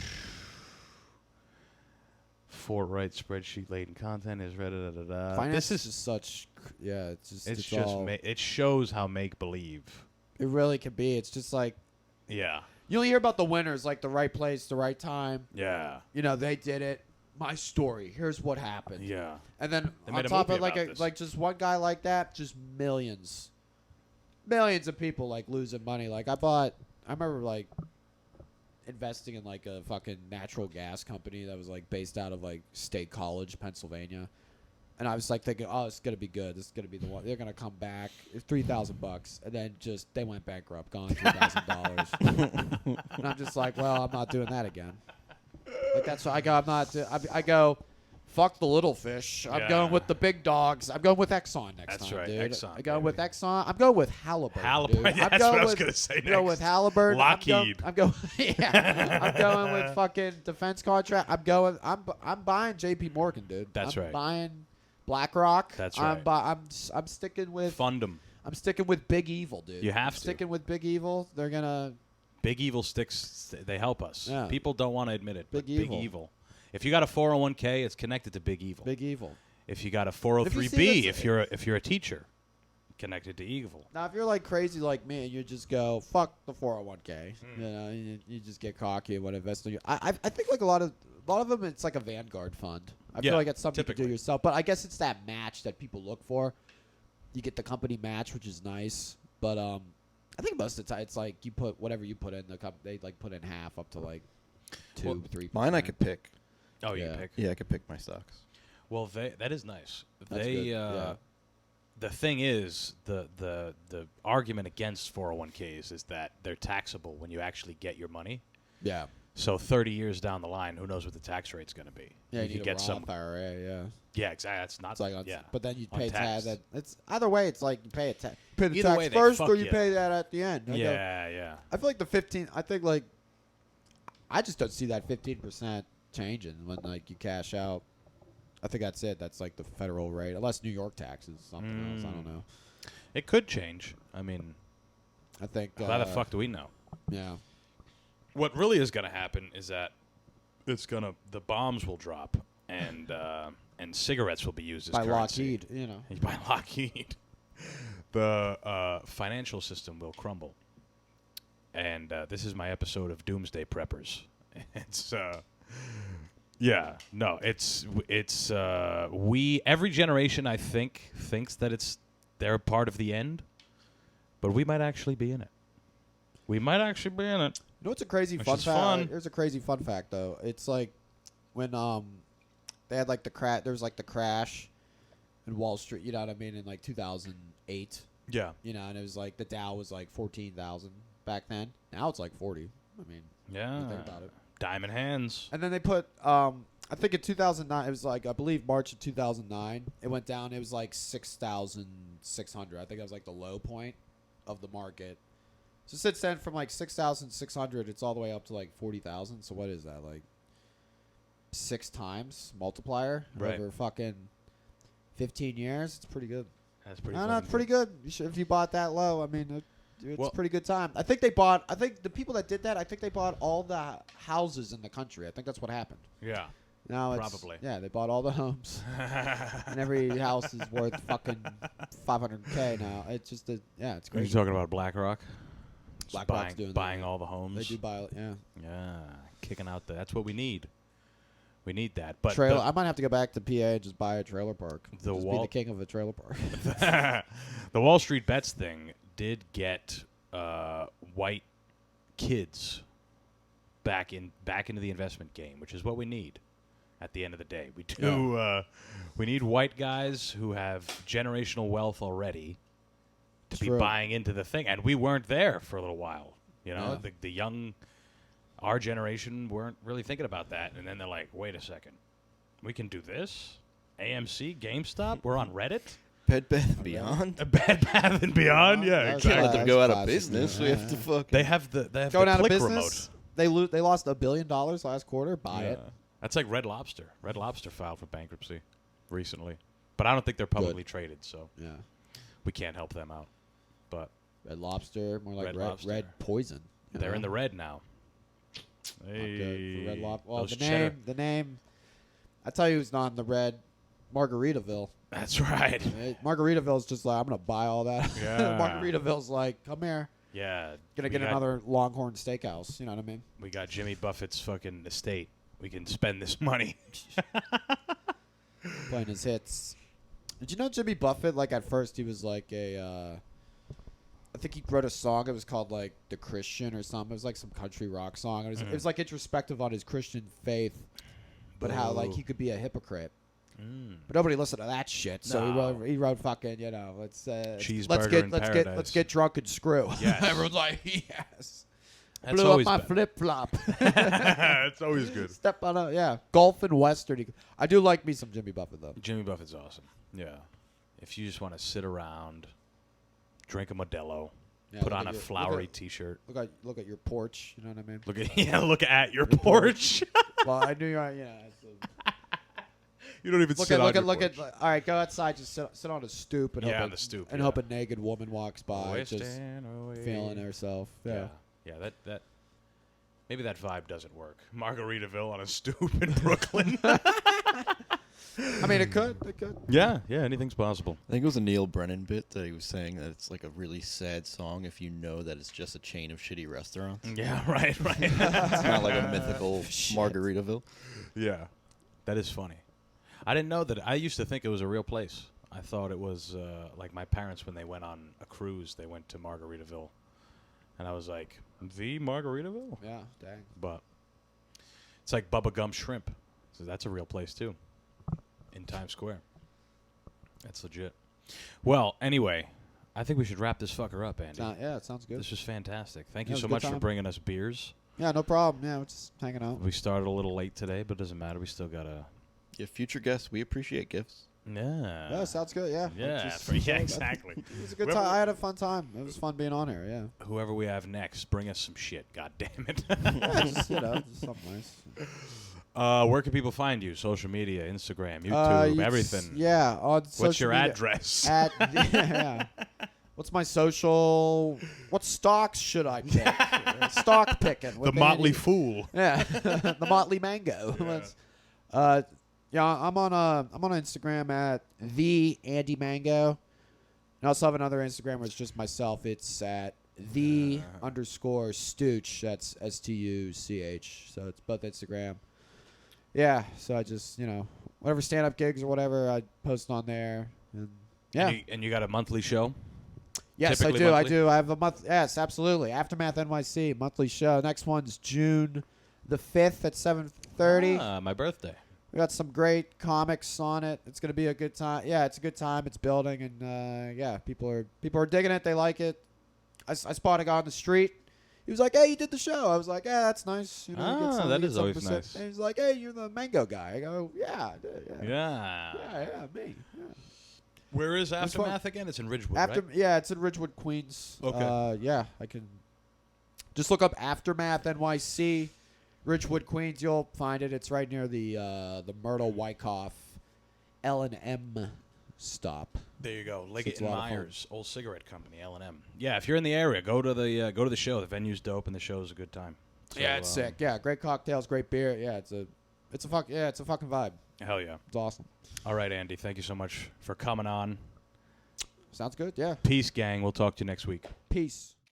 Fort-right spreadsheet-laden content is Reddit. Finance This is just such. Yeah, it's just. it's just all, it shows how make-believe. it really can be. It's just like Yeah. you only hear about the winners, like the right place, the right time. Yeah. You know, they did it. My story. Here's what happened. Yeah. And then They on made a top movie of like about this. like just one guy like that, just millions of people like losing money. Like I remember like investing in like a fucking natural gas company that was like based out of like State College, Pennsylvania. And I was like thinking, oh, it's gonna be good. This is gonna be the one. They're gonna come back. It's $3,000, and then just they went bankrupt, gone $3,000. And I'm just like, well, I'm not doing that again. Like that's why I go. I'm not. I go. Fuck the little fish. I'm Yeah. going with the big dogs. I'm going with Exxon next That's time, right, dude. Exxon, I'm going with baby. Exxon. I'm going with Halliburton. Halliburton. Dude. Yeah, I'm that's going what I was with- gonna say I'm going with next. Halliburton. Lockheed. I'm going. Yeah. I'm going with fucking defense contract. I'm buying J.P. Morgan, dude. That's I'm right. Buying BlackRock. That's I'm right. I'm sticking with. Fund 'em. I'm sticking with Big Evil, dude. You have I'm to. Sticking with Big Evil. They're gonna. Big evil sticks. They help us. Yeah. People don't want to admit it. Big but evil. Big evil. If you got a 401k, it's connected to Big Evil. Big Evil. If you got a If you 403b, see this- if you're a teacher, connected to Evil. Now, if you're like crazy like me, and you just go fuck the 401k, Hmm. you know, you just get cocky and want to invest in you. I think like a lot of them, it's like a Vanguard fund. I Yeah, feel like it's something to typically. do yourself, but I guess it's that match that people look for. You get the company match, which is nice, but I think most of the time it's like you put whatever you put in the they like put in half up to like 2-3%. Mine I could pick. Oh, you Yeah. pick. Yeah, I could pick my stocks. Well, that is nice. That's they good, yeah. The thing is, the argument against 401ks is that they're taxable when you actually get your money. Yeah. So 30 years down the line, who knows what the tax rate's going to be? Yeah, you could need get a some. Roth IRA, yeah. Yeah, exactly. That's not. It's like, yeah. but then you pay tax. Untaxed. It's either way. It's like you pay the Either tax way, they first, fuck or you you. pay that at the end. I go, Yeah. I feel like the 15. I think like I just don't see that 15% changing when like you cash out. I think that's it. That's like the federal rate, unless New York taxes something else. I don't know. It could change. I mean, I think. how the fuck do we know? Yeah. What really is going to happen is that the bombs will drop and cigarettes will be used as By currency. Lockheed, you know. By Lockheed. The financial system will crumble. And this is my episode of Doomsday Preppers. It's yeah, no, it's every generation I think thinks that they're part of the end, but we might actually be in it. We might actually be in it. You know what's a crazy Which fun is fact? fun. Here's a crazy fun fact though. It's like when they had like the crash. There was like the crash in Wall Street. You know what I mean? In like 2008. Yeah. You know, and it was like the Dow was like 14,000 back then. Now it's like 40. I mean, Yeah. think about it. Diamond hands. and then they put I think in 2009 it was like I believe March of 2009 it went down. It was like 6,600. I think that was like the low point of the market. So since then, from like 6,600, it's all the way up to like 40,000. So what is that, like 6 times multiplier Right. over fucking 15 years? It's pretty good. That's pretty. No, fucking it's pretty good. You should, if you bought that low, I mean, it's Well- a pretty good time. I think the people that did that, I think they bought all the houses in the country. I think that's what happened. Yeah. Now it's, Probably. Yeah, they bought all the homes, and every house is worth fucking 500K now. It's just it's Are crazy. you talking about BlackRock? Just BlackRock's doing that, buying yeah. all the homes. They do buy, yeah. Yeah. kicking out that's what we need. We need that. But Trailer. I might have to go back to PA and just buy a trailer park. The just be the king of a trailer park. the Wall Street Bets thing did get white kids back into the investment game, which is what we need. At the end of the day, we do. Yeah. We need white guys who have generational wealth already to be True. buying into the thing, and we weren't there for a little while. You know, Yeah. the young, our generation weren't really thinking about that, and then they're like, "Wait a second, we can do this." AMC, GameStop, we're on Reddit. Bed Bath & Beyond. A Bed Bath and Beyond, yeah, That's exactly. Can't let them that's go out of classic, business. yeah. We have to fuck. They have the Going the out of click business. remote. They lost $1 billion last quarter. Buy it. That's like Red Lobster. Red Lobster filed for bankruptcy recently, but I don't think they're publicly traded, so Yeah. we can't help them out. But Red Lobster, more like Red red Lobster. poison. you they're know? in the red now. Not good Hey, for Red Lobster. Well, those the cheddar- name. I tell you, who's not in the red. Margaritaville. That's right. Margaritaville's just like, I'm gonna buy all that. Yeah. Margaritaville's like, come here, Yeah, gonna we get got- another Longhorn Steakhouse. You know what I mean? We got Jimmy Buffett's fucking estate. We can spend this money. Playing his hits. Did you know Jimmy Buffett? Like at first, he was like I think he wrote a song. It was called like "The Christian" or something. It was like some country rock song. It was like introspective on his Christian faith, but how like he could be a hypocrite. But nobody listened to that shit. So No. he wrote fucking let's Cheeseburger in Paradise. let's get drunk and screw. Yes. Everyone's like yes. That's Blew up always my better. flip flop. That's always good. Step on a golf and western. I do like me some Jimmy Buffett though. Jimmy Buffett's awesome. Yeah. If you just want to sit around, drink a Modelo, Yeah, put look on at a your- flowery T-shirt. Look at your porch. You know what I mean? Look at your porch. Well, I knew you. Yeah. You don't even Look sit at on look your at look porch. at. All right, go outside. Just sit on a stoop and Yeah, hope on the stoop, and yeah. hope a naked woman walks by, just Wasting away. feeling herself. Yeah. Yeah, that maybe that vibe doesn't work. Margaritaville on a stoop in Brooklyn. I mean, it could. It could. yeah, anything's possible. I think it was a Neil Brennan bit that he was saying that it's like a really sad song if you know that it's just a chain of shitty restaurants. Yeah, right. It's not like a mythical Margaritaville. Yeah, that is funny. I didn't know that. I used to think it was a real place. I thought it was like my parents when they went on a cruise, they went to Margaritaville, and I was like, the Margaritaville? Yeah. Dang. But it's like Bubba Gump Shrimp, so that's a real place too, in Times Square. That's legit. Well, anyway, I think we should wrap this fucker up, Andy. Yeah, it sounds good. This was fantastic. Thank Yeah, you it was so a good much for time. bringing us beers. Yeah, no problem. Yeah, we're just hanging out. We started a little late today, but it doesn't matter. We still got to... Yeah, future guests, we appreciate gifts. Yeah. Yeah, sounds good. Yeah. Yeah, Just- exactly. It was a good time. I had a fun time. It was fun being on here. Yeah. Whoever we have next, bring us some shit. God damn it. Yeah, just, just something nice. Where can people find you? Social media, Instagram, You YouTube, s- everything. Yeah. On What's social your media- address? Yeah. What's my social? What stocks should I pick? Stock picking. the with Motley Andy. Fool. Yeah, the Motley Mango. Yeah, I'm on Instagram at the Andy Mango. And I also have another Instagram where it's just myself. It's at the _ Stuch. That's STUCH. So it's both Instagram. Yeah. So I just whatever stand up gigs or whatever I post on there. And yeah. And you got a monthly show? Yes, I Typically do. monthly? I do. I have a month. Yes, absolutely. Aftermath NYC monthly show. Next one's June the 5th at 7:30. My birthday. We got some great comics on it. It's gonna be a good time. Yeah, it's a good time. It's building, and yeah, people are digging it. They like it. I spotted a guy on the street. He was like, "Hey, you did the show." I was like, "Yeah, that's nice." You know, you get that you is get always something to say. nice. And he's like, "Hey, you're the mango guy." I go, "Yeah, I did, yeah, Yeah. yeah, me." Yeah. Where is That's fun. Aftermath again? It's in Ridgewood, After right? yeah, it's in Ridgewood, Queens. Okay. Yeah, I can just look up Aftermath NYC, Ridgewood, Queens. You'll find it. It's right near the Myrtle Wyckoff L&M stop. There you go. Liggett it's a and lot of fun. Myers, old cigarette company, L&M. Yeah, if you're in the area, go to the show. The venue's dope and the show's a good time. So, Yeah, it's sick. Yeah, great cocktails, great beer. Yeah, it's a fucking vibe. Hell yeah. It's awesome. All right, Andy. Thank you so much for coming on. Sounds good. Yeah. Peace, gang. We'll talk to you next week. Peace.